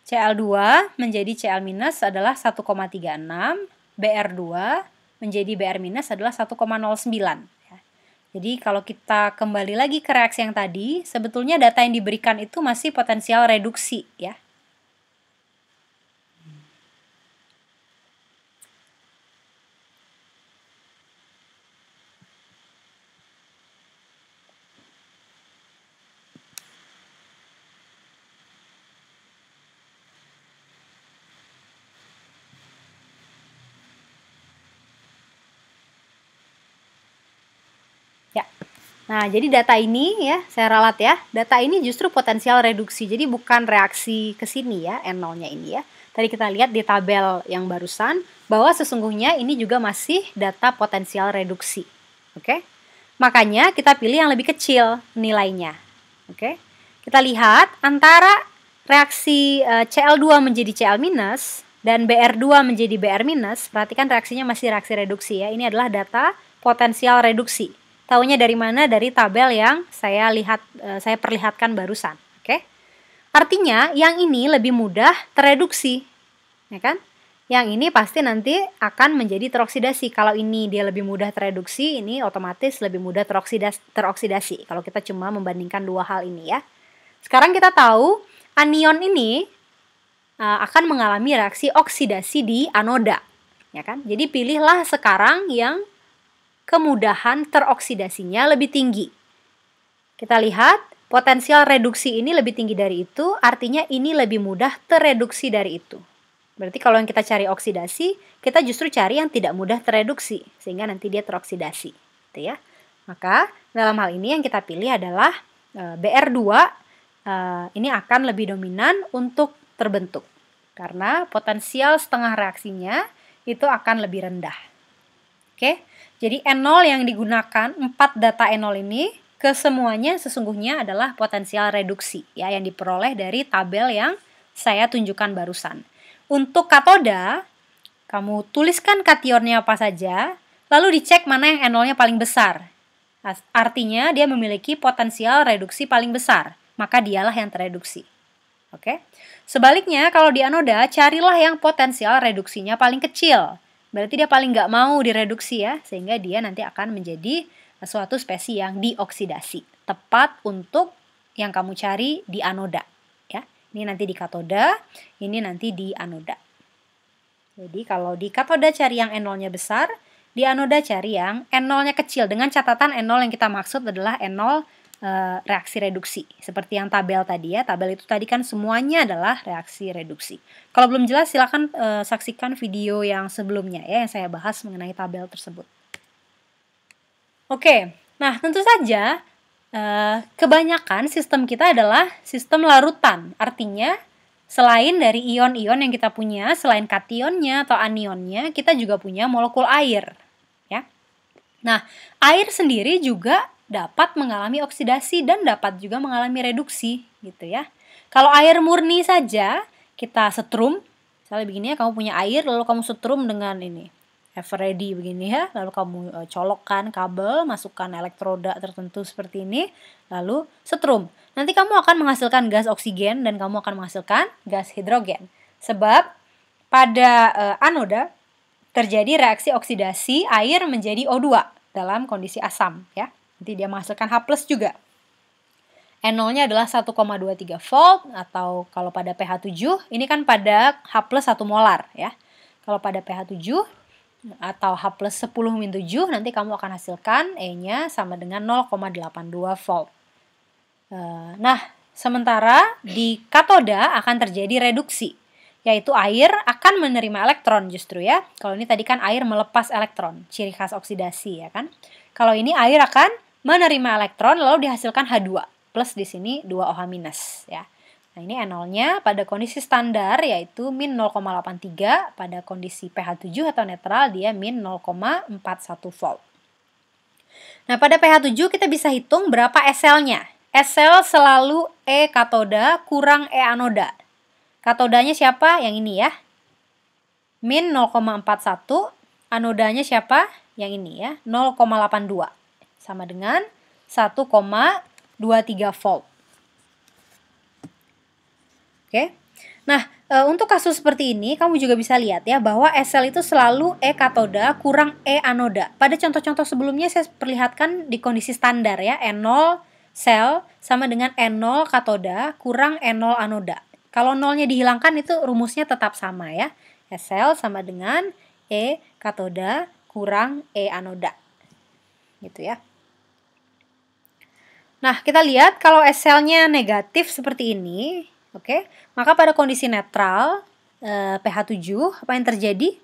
Cl2 menjadi Cl- adalah 1,36, Br2 menjadi Br- adalah 1,09. Jadi kalau kita kembali lagi ke reaksi yang tadi, sebetulnya data yang diberikan itu masih potensial reduksi, ya. Ya. Nah, jadi data ini, ya, saya ralat, ya. Data ini justru potensial reduksi. Jadi bukan reaksi ke sini, ya, N0-nya ini, ya. Tadi kita lihat di tabel yang barusan bahwa sesungguhnya ini juga masih data potensial reduksi. Oke? Makanya kita pilih yang lebih kecil nilainya. Oke? Kita lihat antara reaksi Cl2 menjadi Cl- dan Br2 menjadi Br-, perhatikan reaksinya masih reaksi reduksi, ya. Ini adalah data potensial reduksi. Taunya dari mana? Dari tabel yang saya perlihatkan barusan. Oke? Artinya yang ini lebih mudah tereduksi, ya kan? Yang ini pasti nanti akan menjadi teroksidasi. Kalau ini dia lebih mudah tereduksi, ini otomatis lebih mudah teroksidasi. Kalau kita cuma membandingkan dua hal ini, ya. Sekarang kita tahu anion ini akan mengalami reaksi oksidasi di anoda, ya kan? Jadi pilihlah sekarang yang kemudahan teroksidasinya lebih tinggi. Kita lihat, potensial reduksi ini lebih tinggi dari itu, artinya ini lebih mudah tereduksi dari itu. Berarti kalau yang kita cari oksidasi, kita justru cari yang tidak mudah tereduksi, sehingga nanti dia teroksidasi. Gitu, ya. Maka, dalam hal ini yang kita pilih adalah Br2, ini akan lebih dominan untuk terbentuk. Karena potensial setengah reaksinya itu akan lebih rendah. Oke? Jadi N0 yang digunakan, 4 data N0 ini, kesemuanya sesungguhnya adalah potensial reduksi, ya, yang diperoleh dari tabel yang saya tunjukkan barusan. Untuk katoda, kamu tuliskan kationnya apa saja, lalu dicek mana yang N0-nya paling besar. Artinya dia memiliki potensial reduksi paling besar, maka dialah yang tereduksi. Oke? Sebaliknya, kalau di anoda, carilah yang potensial reduksinya paling kecil. Berarti dia paling nggak mau direduksi, ya, sehingga dia nanti akan menjadi suatu spesies yang dioksidasi, tepat untuk yang kamu cari di anoda, ya. Ini nanti di katoda, ini nanti di anoda. Jadi kalau di katoda cari yang N0-nya besar, di anoda cari yang N0-nya kecil, dengan catatan N0 yang kita maksud adalah N0 reaksi reduksi. Seperti yang tabel tadi ya, tabel itu tadi kan semuanya adalah reaksi reduksi. Kalau belum jelas silakan saksikan video yang sebelumnya ya, yang saya bahas mengenai tabel tersebut. Oke, nah tentu saja kebanyakan sistem kita adalah sistem larutan. Artinya selain dari ion-ion yang kita punya, selain kationnya atau anionnya, kita juga punya molekul air. Ya. Nah, air sendiri juga dapat mengalami oksidasi dan dapat juga mengalami reduksi, gitu ya. Kalau air murni saja, kita setrum, misalnya begini ya, kamu punya air, lalu kamu setrum dengan ini, Eveready begini ya, lalu kamu colokkan kabel, masukkan elektroda tertentu seperti ini, lalu setrum. Nanti kamu akan menghasilkan gas oksigen dan kamu akan menghasilkan gas hidrogen. Sebab pada anoda terjadi reaksi oksidasi air menjadi O2 dalam kondisi asam ya. Nanti dia menghasilkan H+ juga. N0-nya adalah 1,23 volt atau kalau pada pH 7 ini kan pada H+ 1 molar ya. Kalau pada pH 7 atau H+ 10-7 nanti kamu akan hasilkan E-nya sama dengan 0,82 volt. Nah, sementara di katoda akan terjadi reduksi, yaitu air akan menerima elektron justru ya. Kalau ini tadi kan air melepas elektron, ciri khas oksidasi ya kan. Kalau ini air akan menerima elektron lalu dihasilkan H2 plus di sini 2OH- ya. Nah, ini N0-nya pada kondisi standar yaitu min 0,83, pada kondisi pH 7 atau netral dia min 0,41 volt. Nah, pada pH 7 kita bisa hitung berapa SL-nya. SL selalu E katoda kurang E anoda. Katodanya siapa? Yang ini ya. Min 0,41, anodanya siapa? Yang ini ya, 0,82. Sama dengan 1,23 volt. Oke. Nah, untuk kasus seperti ini kamu juga bisa lihat ya bahwa SL itu selalu E katoda kurang E anoda. Pada contoh-contoh sebelumnya saya perlihatkan di kondisi standar ya, N0 sel sama dengan N0 katoda kurang N0 anoda. Kalau nolnya dihilangkan itu rumusnya tetap sama ya. SL sama dengan E katoda kurang E anoda. Gitu ya. Nah, kita lihat kalau SL-nya negatif seperti ini, oke, maka pada kondisi netral pH 7 apa yang terjadi?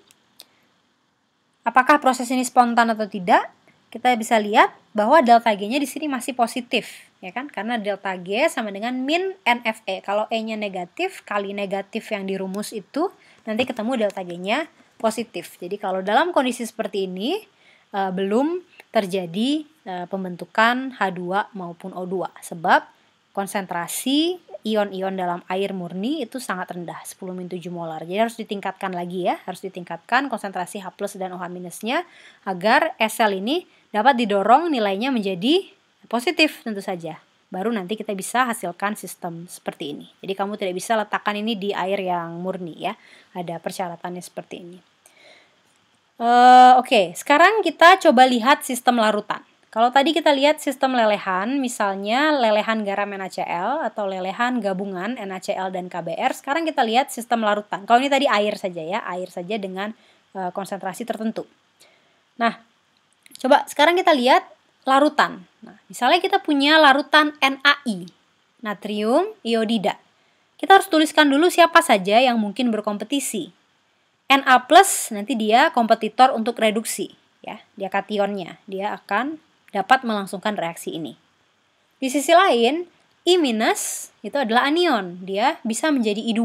Apakah proses ini spontan atau tidak? Kita bisa lihat bahwa delta G-nya di sini masih positif, ya kan? Karena delta G sama dengan min NFE. Kalau E-nya negatif kali negatif yang di rumus itu, nanti ketemu delta G-nya positif. Jadi kalau dalam kondisi seperti ini belum terjadi pembentukan H2 maupun O2 sebab konsentrasi ion-ion dalam air murni itu sangat rendah, 10-7 molar. Jadi harus ditingkatkan lagi ya, harus ditingkatkan konsentrasi H+ dan OH-nya agar SL ini dapat didorong nilainya menjadi positif tentu saja. Baru nanti kita bisa hasilkan sistem seperti ini. Jadi kamu tidak bisa letakkan ini di air yang murni ya. Ada persyaratannya seperti ini. Oke, sekarang kita coba lihat sistem larutan. Kalau tadi kita lihat sistem lelehan, misalnya lelehan garam NaCl atau lelehan gabungan NaCl dan KBr, sekarang kita lihat sistem larutan. Kalau ini tadi air saja ya, air saja dengan konsentrasi tertentu. Nah, coba sekarang kita lihat larutan. Nah, misalnya kita punya larutan NaI, natrium iodida. Kita harus tuliskan dulu siapa saja yang mungkin berkompetisi. Na+ nanti dia kompetitor untuk reduksi, ya, dia kationnya, dia akan dapat melangsungkan reaksi ini. Di sisi lain, I- itu adalah anion, dia bisa menjadi I2,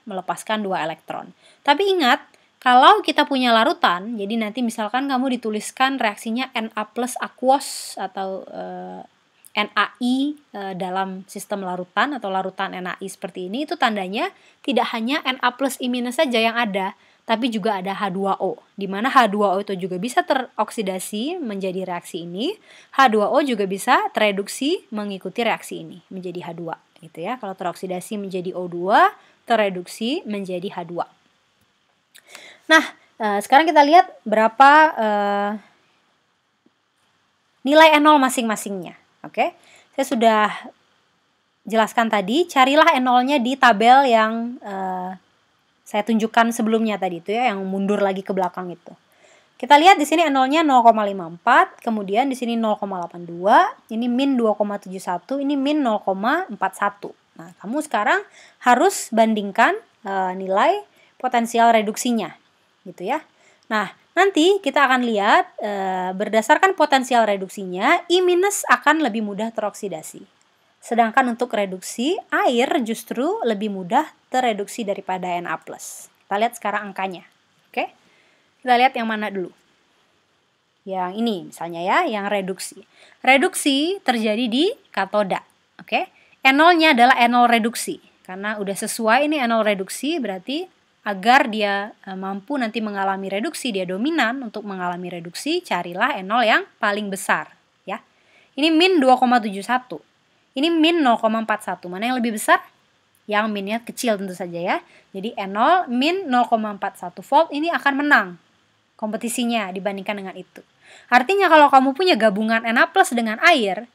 melepaskan 2 elektron. Tapi ingat, kalau kita punya larutan, jadi nanti misalkan kamu dituliskan reaksinya Na+ aquos atau NaI dalam sistem larutan atau larutan NaI seperti ini, itu tandanya tidak hanya Na+ I- saja yang ada, tapi juga ada H2O, di mana H2O itu juga bisa teroksidasi menjadi reaksi ini, H2O juga bisa tereduksi mengikuti reaksi ini menjadi H2, gitu ya. Kalau teroksidasi menjadi O2, tereduksi menjadi H2. Nah, sekarang kita lihat berapa nilai N0 masing-masingnya. Oke, saya sudah jelaskan tadi, carilah N0-nya di tabel yang saya tunjukkan sebelumnya tadi itu ya, yang mundur lagi ke belakang itu. Kita lihat di sini NO-nya 0,54, kemudian di sini 0,82, ini min 2,71, ini min 0,41. Nah, kamu sekarang harus bandingkan nilai potensial reduksinya, gitu ya. Nah, nanti kita akan lihat berdasarkan potensial reduksinya, I- akan lebih mudah teroksidasi. Sedangkan untuk reduksi, air justru lebih mudah tereduksi daripada Na+. Kita lihat sekarang angkanya. Oke? Kita lihat yang mana dulu. Yang ini misalnya ya, yang reduksi. Reduksi terjadi di katoda. Oke? E0-nya adalah E0 reduksi. Karena udah sesuai ini E0 reduksi, berarti agar dia mampu nanti mengalami reduksi, dia dominan untuk mengalami reduksi, carilah E0 yang paling besar. Ya. Ini min 2,71. Ini min 0,41. Mana yang lebih besar? Yang minnya kecil tentu saja ya. Jadi E0 min 0,41 volt ini akan menang kompetisinya dibandingkan dengan itu. Artinya kalau kamu punya gabungan Na+ dengan air,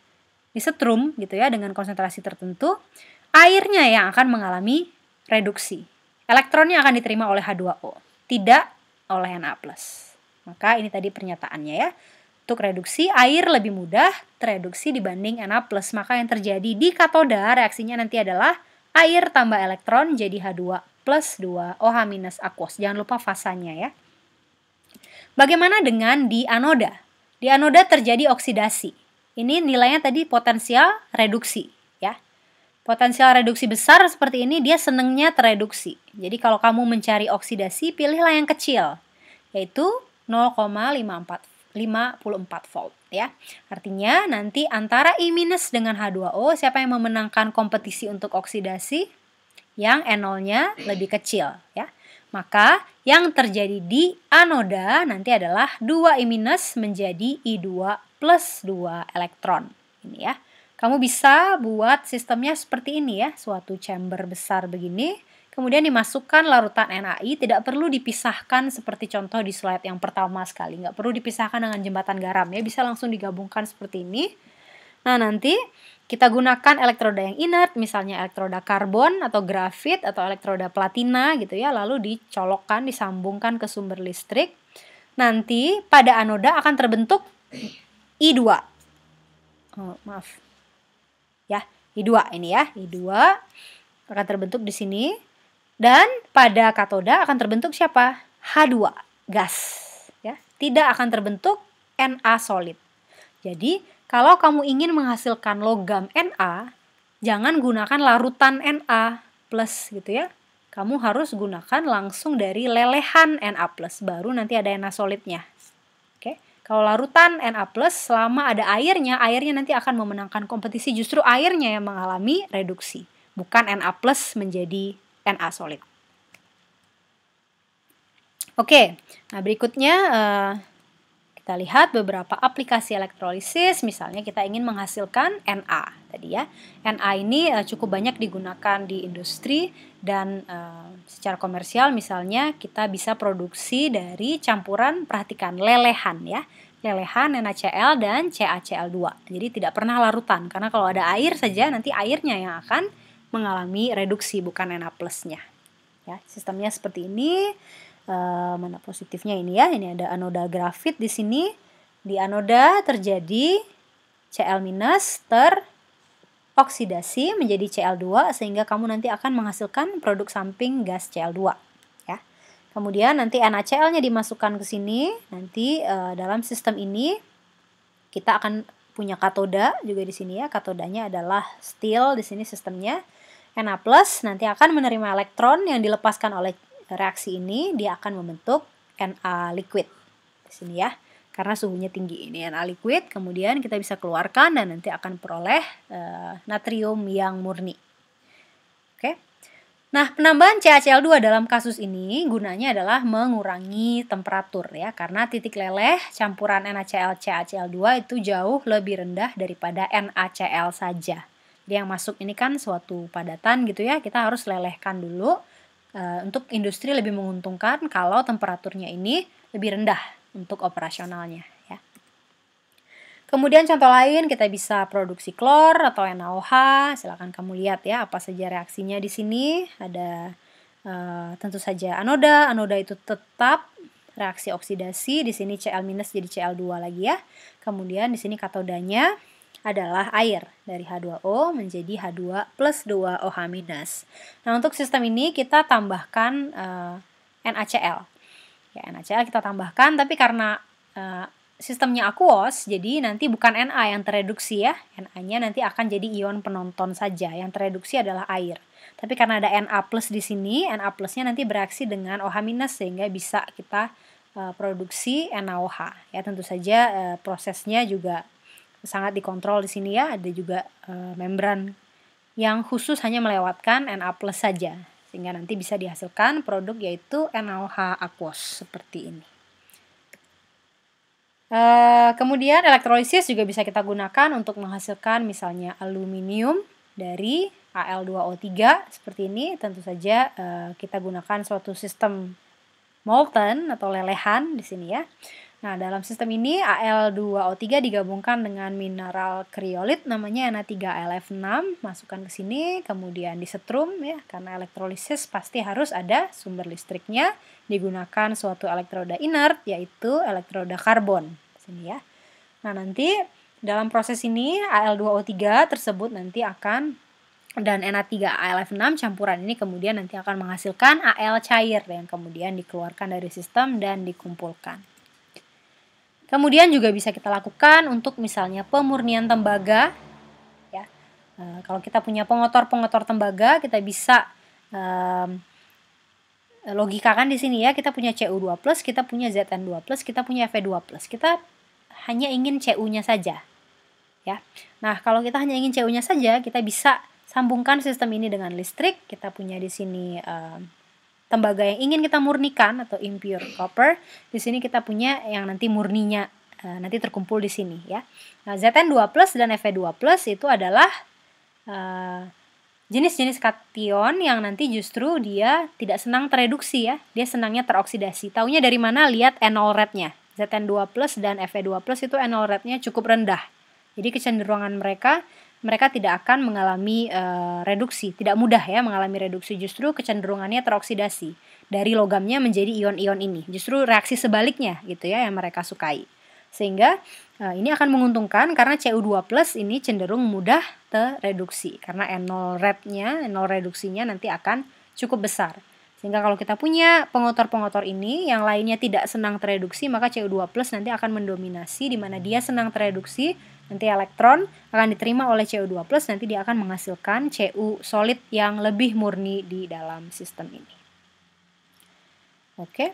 disetrum gitu ya dengan konsentrasi tertentu, airnya yang akan mengalami reduksi. Elektronnya akan diterima oleh H2O, tidak oleh Na+. Maka ini tadi pernyataannya ya. Untuk reduksi, air lebih mudah tereduksi dibanding Na+. Maka yang terjadi di katoda, reaksinya nanti adalah air tambah elektron jadi H2 plus 2 OH- aquos. Jangan lupa fasanya ya. Bagaimana dengan di anoda? Di anoda terjadi oksidasi. Ini nilainya tadi potensial reduksi ya. Potensial reduksi besar seperti ini dia senengnya tereduksi. Jadi kalau kamu mencari oksidasi, pilihlah yang kecil, yaitu 0,54 volt ya. Artinya nanti antara I- dengan H2O, siapa yang memenangkan kompetisi untuk oksidasi? Yang E0-nya lebih kecil ya. Maka yang terjadi di anoda nanti adalah 2I- menjadi I2 plus 2 elektron. Ini ya. Kamu bisa buat sistemnya seperti ini ya, suatu chamber besar begini, kemudian dimasukkan larutan NaI, tidak perlu dipisahkan seperti contoh di slide yang pertama sekali, nggak perlu dipisahkan dengan jembatan garam ya, bisa langsung digabungkan seperti ini. Nah, nanti kita gunakan elektroda yang inert, misalnya elektroda karbon atau grafit atau elektroda platina gitu ya, lalu dicolokkan, disambungkan ke sumber listrik. Nanti pada anoda akan terbentuk I2. Oh, maaf. Ya, I2 ini ya, I2 akan terbentuk di sini. Dan pada katoda akan terbentuk siapa? H2, gas. Ya, tidak akan terbentuk Na solid. Jadi, kalau kamu ingin menghasilkan logam Na, jangan gunakan larutan Na plus gitu ya. Kamu harus gunakan langsung dari lelehan Na plus, baru nanti ada Na solidnya. Oke. Kalau larutan Na plus, selama ada airnya nanti akan memenangkan kompetisi, justru airnya yang mengalami reduksi, bukan Na plus menjadi Na solid. Oke, nah berikutnya kita lihat beberapa aplikasi elektrolisis, misalnya kita ingin menghasilkan Na tadi ya. Na ini cukup banyak digunakan di industri dan secara komersial misalnya kita bisa produksi dari campuran, perhatikan lelehan ya. Lelehan NaCl dan CaCl2. Jadi tidak pernah larutan, karena kalau ada air saja nanti airnya yang akan mengalami reduksi, bukan Na plusnya. Ya, sistemnya seperti ini. Mana positifnya ini ya, ini ada anoda grafit di sini. Di anoda terjadi Cl- teroksidasi menjadi Cl2 sehingga kamu nanti akan menghasilkan produk samping gas Cl2 ya. Kemudian nanti NaCl-nya dimasukkan ke sini. Nanti dalam sistem ini kita akan punya katoda juga di sini ya. Katodanya adalah steel di sini sistemnya. Na+ nanti akan menerima elektron yang dilepaskan oleh reaksi ini, dia akan membentuk Na liquid di sini ya, karena suhunya tinggi. Ini Na liquid, kemudian kita bisa keluarkan dan nanti akan peroleh natrium yang murni. Oke. Nah, penambahan CaCl2 dalam kasus ini gunanya adalah mengurangi temperatur ya, karena titik leleh campuran NaCl CaCl2 itu jauh lebih rendah daripada NaCl saja. Jadi yang masuk ini kan suatu padatan gitu ya, kita harus lelehkan dulu. Untuk industri lebih menguntungkan kalau temperaturnya ini lebih rendah untuk operasionalnya ya. Kemudian contoh lain kita bisa produksi klor atau NaOH. Silakan kamu lihat ya apa saja reaksinya di sini. Ada tentu saja anoda. Anoda itu tetap reaksi oksidasi, di sini Cl- jadi Cl2 lagi ya. Kemudian di sini katodanya adalah air, dari H2O menjadi H2 plus 2OH-. Nah, untuk sistem ini kita tambahkan NaCl. Ya, NaCl kita tambahkan, tapi karena sistemnya aqueous, jadi nanti bukan Na yang tereduksi ya. Na-nya nanti akan jadi ion penonton saja, yang tereduksi adalah air. Tapi karena ada Na plus di sini, Na plusnya nanti bereaksi dengan OH- sehingga bisa kita produksi NaOH. Ya, tentu saja prosesnya juga sangat dikontrol di sini ya. Ada juga membran yang khusus hanya melewatkan Na plus saja, sehingga nanti bisa dihasilkan produk yaitu NaOH aqueous seperti ini. Kemudian elektrolisis juga bisa kita gunakan untuk menghasilkan misalnya aluminium dari Al2O3 seperti ini. Tentu saja kita gunakan suatu sistem molten atau lelehan di sini ya. Nah, dalam sistem ini Al2O3 digabungkan dengan mineral kriolit namanya Na3AlF6, masukkan ke sini, kemudian disetrum ya, karena elektrolisis pasti harus ada sumber listriknya, digunakan suatu elektroda inert yaitu elektroda karbon di sini ya. Nah, nanti dalam proses ini Al2O3 tersebut nanti akan dan Na3AlF6 campuran ini kemudian nanti akan menghasilkan Al cair yang kemudian dikeluarkan dari sistem dan dikumpulkan. Kemudian juga bisa kita lakukan untuk misalnya pemurnian tembaga ya. Kalau kita punya pengotor tembaga, kita bisa logikakan di sini ya, kita punya Cu2+, kita punya Zn2+, kita punya Fe2+. Kita hanya ingin Cu-nya saja. Ya. Nah, kalau kita hanya ingin Cu-nya saja, kita bisa sambungkan sistem ini dengan listrik. Kita punya di sini tembaga yang ingin kita murnikan atau impure copper. Di sini kita punya yang nanti murninya nanti terkumpul di sini ya. Nah, Zn2+ dan Fe2+ itu adalah jenis-jenis kation yang nanti justru dia tidak senang tereduksi ya. Dia senangnya teroksidasi. Taunya dari mana? Lihat enol rate-nya. Zn2+ dan Fe2+ itu enol rate-nya cukup rendah. Jadi kecenderungan mereka tidak akan mengalami reduksi, tidak mudah ya mengalami reduksi, justru kecenderungannya teroksidasi dari logamnya menjadi ion-ion ini. Justru reaksi sebaliknya gitu ya yang mereka sukai. Sehingga ini akan menguntungkan karena Cu2+ ini cenderung mudah tereduksi karena enol rate-nya, enol reduksinya nanti akan cukup besar. Sehingga kalau kita punya pengotor-pengotor ini yang lainnya tidak senang tereduksi, maka Cu2+ nanti akan mendominasi di mana dia senang tereduksi. Nanti elektron akan diterima oleh Cu2+, nanti dia akan menghasilkan Cu solid yang lebih murni di dalam sistem ini. Oke.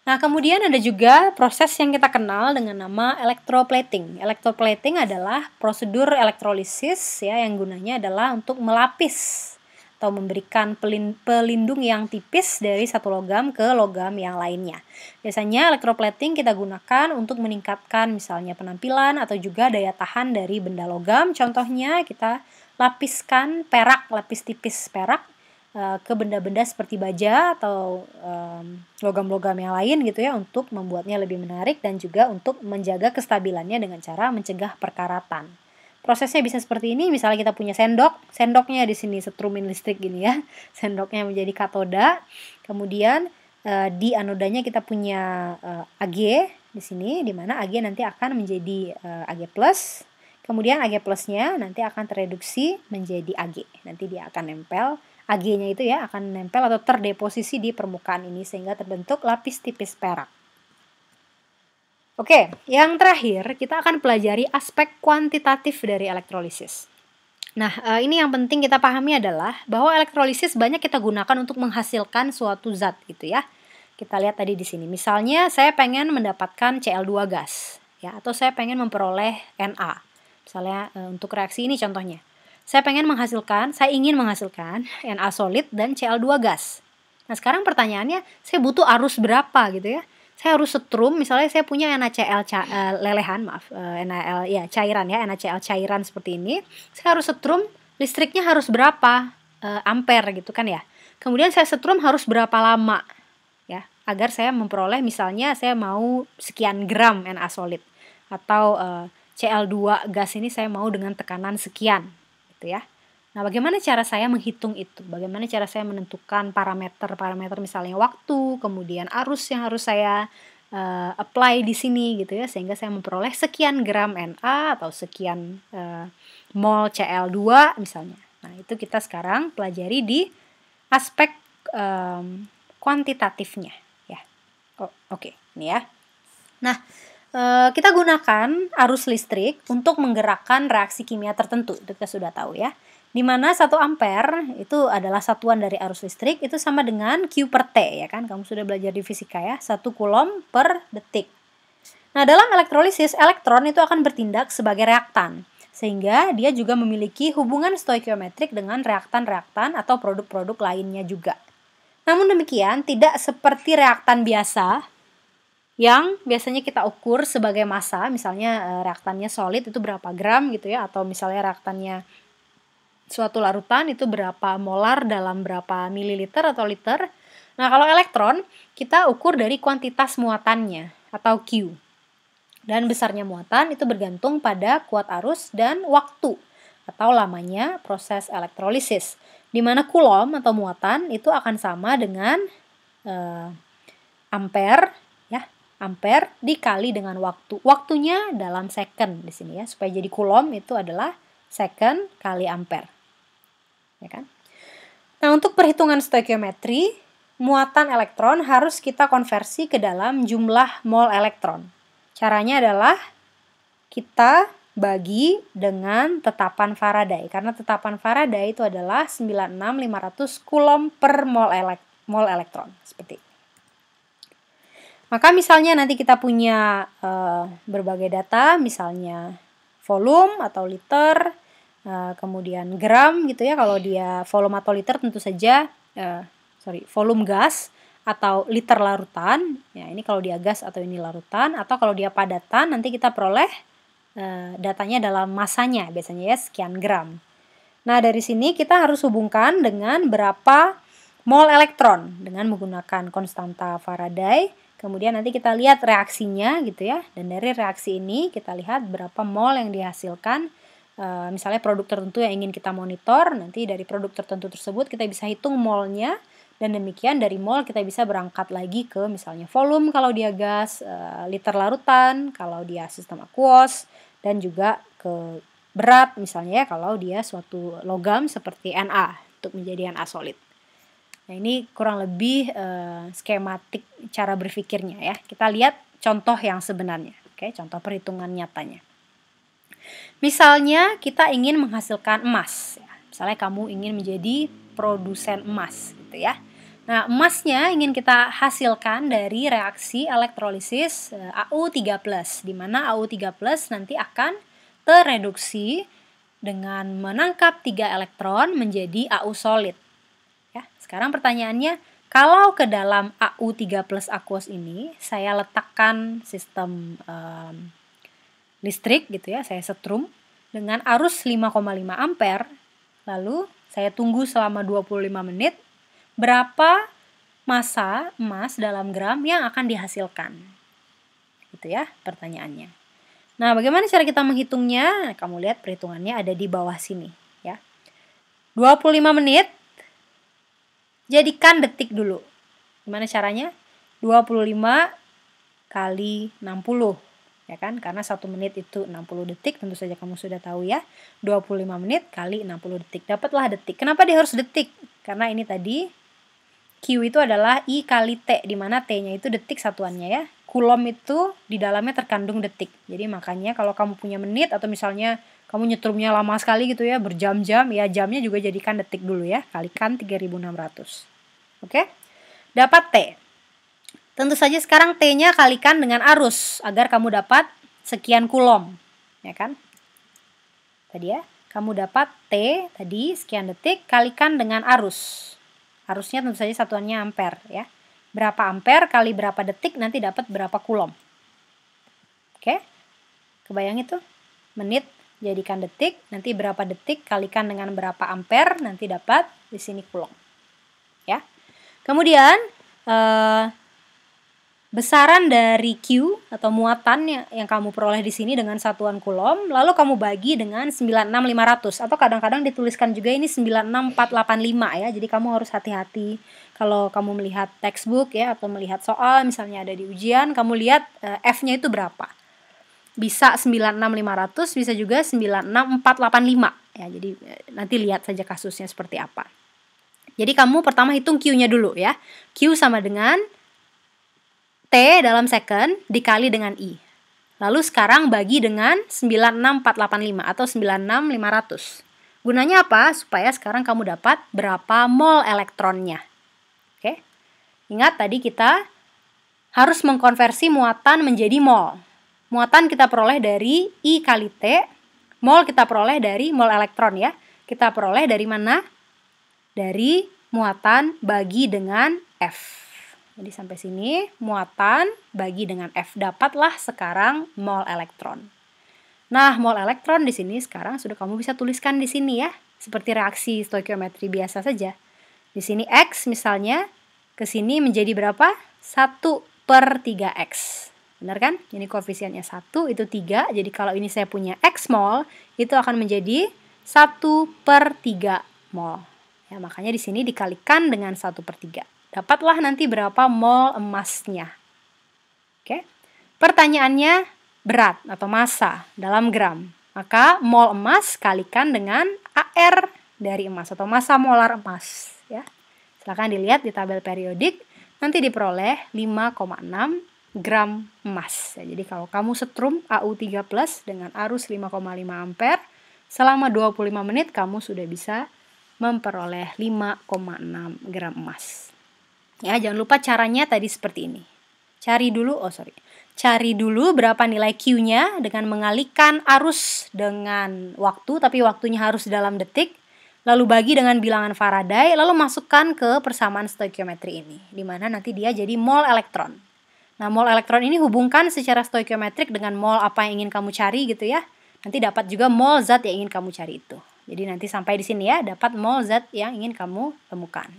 Nah, kemudian ada juga proses yang kita kenal dengan nama electroplating. Electroplating adalah prosedur elektrolisis ya yang gunanya adalah untuk melapis atau memberikan pelindung yang tipis dari satu logam ke logam yang lainnya. Biasanya electroplating kita gunakan untuk meningkatkan misalnya penampilan atau juga daya tahan dari benda logam. Contohnya kita lapiskan perak, lapis tipis perak ke benda-benda seperti baja atau logam-logam yang lain gitu ya, untuk membuatnya lebih menarik dan juga untuk menjaga kestabilannya dengan cara mencegah perkaratan. Prosesnya bisa seperti ini, misalnya kita punya sendoknya di sini setrumin listrik gini ya, sendoknya menjadi katoda, kemudian di anodanya kita punya Ag di sini, di mana Ag nanti akan menjadi Ag+, kemudian Ag plusnya nanti akan tereduksi menjadi Ag, nanti dia akan nempel, Ag-nya itu ya akan nempel atau terdeposisi di permukaan ini sehingga terbentuk lapis tipis perak. Oke, yang terakhir kita akan pelajari aspek kuantitatif dari elektrolisis. Nah, ini yang penting kita pahami adalah bahwa elektrolisis banyak kita gunakan untuk menghasilkan suatu zat gitu ya. Kita lihat tadi di sini. Misalnya saya pengen mendapatkan Cl2 gas ya, atau saya pengen memperoleh Na. Misalnya untuk reaksi ini contohnya. Saya ingin menghasilkan Na solid dan Cl2 gas. Nah, sekarang pertanyaannya, saya butuh arus berapa gitu ya? Saya harus setrum, misalnya saya punya NaCl lelehan, NaL ya cairan ya, NaCl cairan seperti ini. Saya harus setrum, listriknya harus berapa ampere gitu kan ya. Kemudian saya setrum harus berapa lama ya, agar saya memperoleh misalnya saya mau sekian gram Na solid atau Cl2 gas ini saya mau dengan tekanan sekian. Ya. Nah, bagaimana cara saya menghitung itu? Bagaimana cara saya menentukan parameter-parameter misalnya waktu, kemudian arus yang harus saya apply di sini gitu ya, sehingga saya memperoleh sekian gram Na atau sekian mol Cl2 misalnya. Nah, itu kita sekarang pelajari di aspek kuantitatifnya ya. Oke, ini ya. Nah, kita gunakan arus listrik untuk menggerakkan reaksi kimia tertentu. Itu kita sudah tahu ya. Di mana 1 ampere itu adalah satuan dari arus listrik, itu sama dengan Q per T ya kan. Kamu sudah belajar di fisika ya, 1 coulomb per detik. Nah, dalam elektrolisis, elektron itu akan bertindak sebagai reaktan, sehingga dia juga memiliki hubungan stoikiometrik dengan reaktan-reaktan atau produk-produk lainnya juga. Namun demikian, tidak seperti reaktan biasa yang biasanya kita ukur sebagai massa, misalnya reaktannya solid itu berapa gram gitu ya, atau misalnya reaktannya suatu larutan itu berapa molar dalam berapa mililiter atau liter. Nah, kalau elektron kita ukur dari kuantitas muatannya atau Q. Dan besarnya muatan itu bergantung pada kuat arus dan waktu atau lamanya proses elektrolisis. Di mana coulomb atau muatan itu akan sama dengan ampere ya, ampere dikali dengan waktu. Waktunya dalam second di sini ya, supaya jadi coulomb itu adalah second kali ampere. Ya kan? Nah, untuk perhitungan stoikiometri, muatan elektron harus kita konversi ke dalam jumlah mol elektron. Caranya adalah kita bagi dengan tetapan Faraday, karena tetapan Faraday itu adalah 96.500 coulomb per mol elektron, seperti itu. Maka misalnya nanti kita punya berbagai data, misalnya volume atau liter, kemudian gram gitu ya, kalau dia volume atau liter tentu saja volume gas atau liter larutan ya, ini kalau dia gas atau ini larutan, atau kalau dia padatan nanti kita peroleh datanya dalam masanya, biasanya ya sekian gram. Nah, dari sini kita harus hubungkan dengan berapa mol elektron dengan menggunakan konstanta Faraday. Kemudian nanti kita lihat reaksinya gitu ya, dan dari reaksi ini kita lihat berapa mol yang dihasilkan. Misalnya produk tertentu yang ingin kita monitor, nanti dari produk tertentu tersebut kita bisa hitung molnya, dan demikian dari mol kita bisa berangkat lagi ke misalnya volume kalau dia gas, liter larutan kalau dia sistem aqueous, dan juga ke berat misalnya ya kalau dia suatu logam seperti Na untuk menjadi Na solid. Nah, ini kurang lebih skematik cara berpikirnya ya. Kita lihat contoh yang sebenarnya. Oke, contoh perhitungan nyatanya. Misalnya kita ingin menghasilkan emas ya. Misalnya kamu ingin menjadi produsen emas gitu ya. Nah, emasnya ingin kita hasilkan dari reaksi elektrolisis Au3+, di mana Au3+ nanti akan tereduksi dengan menangkap 3 elektron menjadi Au solid. Ya, sekarang pertanyaannya, kalau ke dalam Au3+ aqueous ini saya letakkan sistem listrik gitu ya, saya setrum dengan arus 5,5 ampere, lalu saya tunggu selama 25 menit, berapa massa emas dalam gram yang akan dihasilkan? Gitu ya pertanyaannya. Nah, bagaimana cara kita menghitungnya? Kamu lihat perhitungannya ada di bawah sini ya. 25 menit, jadikan detik dulu. Gimana caranya? 25 kali 60. Ya kan, karena 1 menit itu 60 detik, tentu saja kamu sudah tahu ya, 25 menit kali 60 detik, dapatlah detik. Kenapa dia harus detik? Karena ini tadi Q itu adalah I kali T, di mana T-nya itu detik satuannya ya. Coulomb itu di dalamnya terkandung detik, jadi makanya kalau kamu punya menit atau misalnya kamu nyetrumnya lama sekali gitu ya, berjam-jam, ya jamnya juga jadikan detik dulu ya, kalikan 3600. Oke, dapat T. Tentu saja sekarang T-nya kalikan dengan arus agar kamu dapat sekian coulomb, ya kan? Tadi ya, kamu dapat T tadi sekian detik kalikan dengan arus. Arusnya tentu saja satuannya ampere ya. Berapa ampere kali berapa detik nanti dapat berapa coulomb. Oke? Kebayang itu? Menit jadikan detik, nanti berapa detik kalikan dengan berapa ampere nanti dapat di sini coulomb. Ya. Kemudian besaran dari Q atau muatan yang kamu peroleh di sini dengan satuan Coulomb, lalu kamu bagi dengan 96.500 atau kadang-kadang dituliskan juga ini 96485 ya. Jadi kamu harus hati-hati kalau kamu melihat textbook ya atau melihat soal misalnya ada di ujian, kamu lihat F-nya itu berapa. Bisa 96500, bisa juga 96485 ya. Jadi nanti lihat saja kasusnya seperti apa. Jadi kamu pertama hitung Q-nya dulu ya. Q sama dengan T dalam second dikali dengan I. Lalu sekarang bagi dengan 96485 atau 96500. Gunanya apa? Supaya sekarang kamu dapat berapa mol elektronnya. Oke. Ingat tadi kita harus mengkonversi muatan menjadi mol. Muatan kita peroleh dari I kali T, mol kita peroleh dari mol elektron ya. Kita peroleh dari mana? Dari muatan bagi dengan F. Jadi sampai sini muatan bagi dengan F, dapatlah sekarang mol elektron. Nah, mol elektron di sini sekarang sudah kamu bisa tuliskan di sini ya, seperti reaksi stoikiometri biasa saja. Di sini X misalnya, ke sini menjadi berapa? 1/3X. Benar kan? Ini koefisiennya 1, itu 3. Jadi kalau ini saya punya X mol, itu akan menjadi 1/3 mol. Ya, makanya di sini dikalikan dengan 1/3. Dapatlah nanti berapa mol emasnya. Oke. Pertanyaannya berat atau massa dalam gram. Maka mol emas kalikan dengan AR dari emas atau massa molar emas ya. Silakan dilihat di tabel periodik, nanti diperoleh 5,6 gram emas. Ya, jadi kalau kamu setrum AU3+ dengan arus 5,5 ampere selama 25 menit kamu sudah bisa memperoleh 5,6 gram emas. Ya, jangan lupa caranya tadi seperti ini. Cari dulu berapa nilai Q-nya dengan mengalihkan arus dengan waktu, tapi waktunya harus dalam detik. Lalu bagi dengan bilangan Faraday, lalu masukkan ke persamaan stoikiometri ini, di mana nanti dia jadi mol elektron. Nah, mol elektron ini hubungkan secara stoikiometrik dengan mol apa yang ingin kamu cari gitu ya. Nanti dapat juga mol zat yang ingin kamu cari itu. Jadi nanti sampai di sini ya, dapat mol zat yang ingin kamu temukan.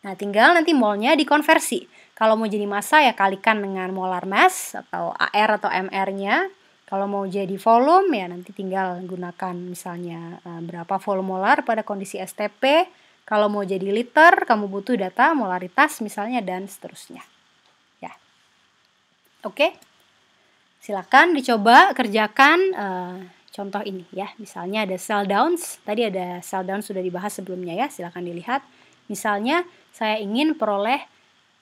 Nah, tinggal nanti molnya dikonversi. Kalau mau jadi massa ya kalikan dengan molar mass atau AR atau MR-nya. Kalau mau jadi volume ya nanti tinggal gunakan misalnya berapa volume molar pada kondisi STP. Kalau mau jadi liter, kamu butuh data molaritas misalnya dan seterusnya. Ya. Oke. Silakan dicoba kerjakan contoh ini ya. Misalnya ada cell downs. Tadi ada cell downs sudah dibahas sebelumnya ya. Silakan dilihat. Misalnya saya ingin peroleh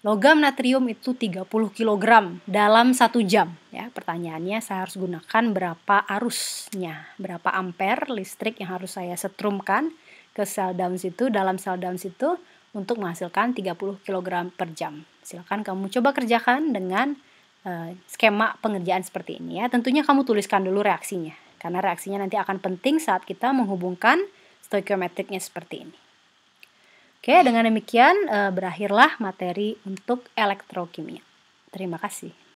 logam natrium itu 30 kg dalam 1 jam. Ya, pertanyaannya saya harus gunakan berapa arusnya, berapa ampere listrik yang harus saya setrumkan ke sel downs itu, dalam sel downs itu untuk menghasilkan 30 kg per jam. Silakan kamu coba kerjakan dengan skema pengerjaan seperti ini ya. Tentunya kamu tuliskan dulu reaksinya, karena reaksinya nanti akan penting saat kita menghubungkan stoikiometriknya seperti ini. Oke, dengan demikian berakhirlah materi untuk elektrokimia. Terima kasih.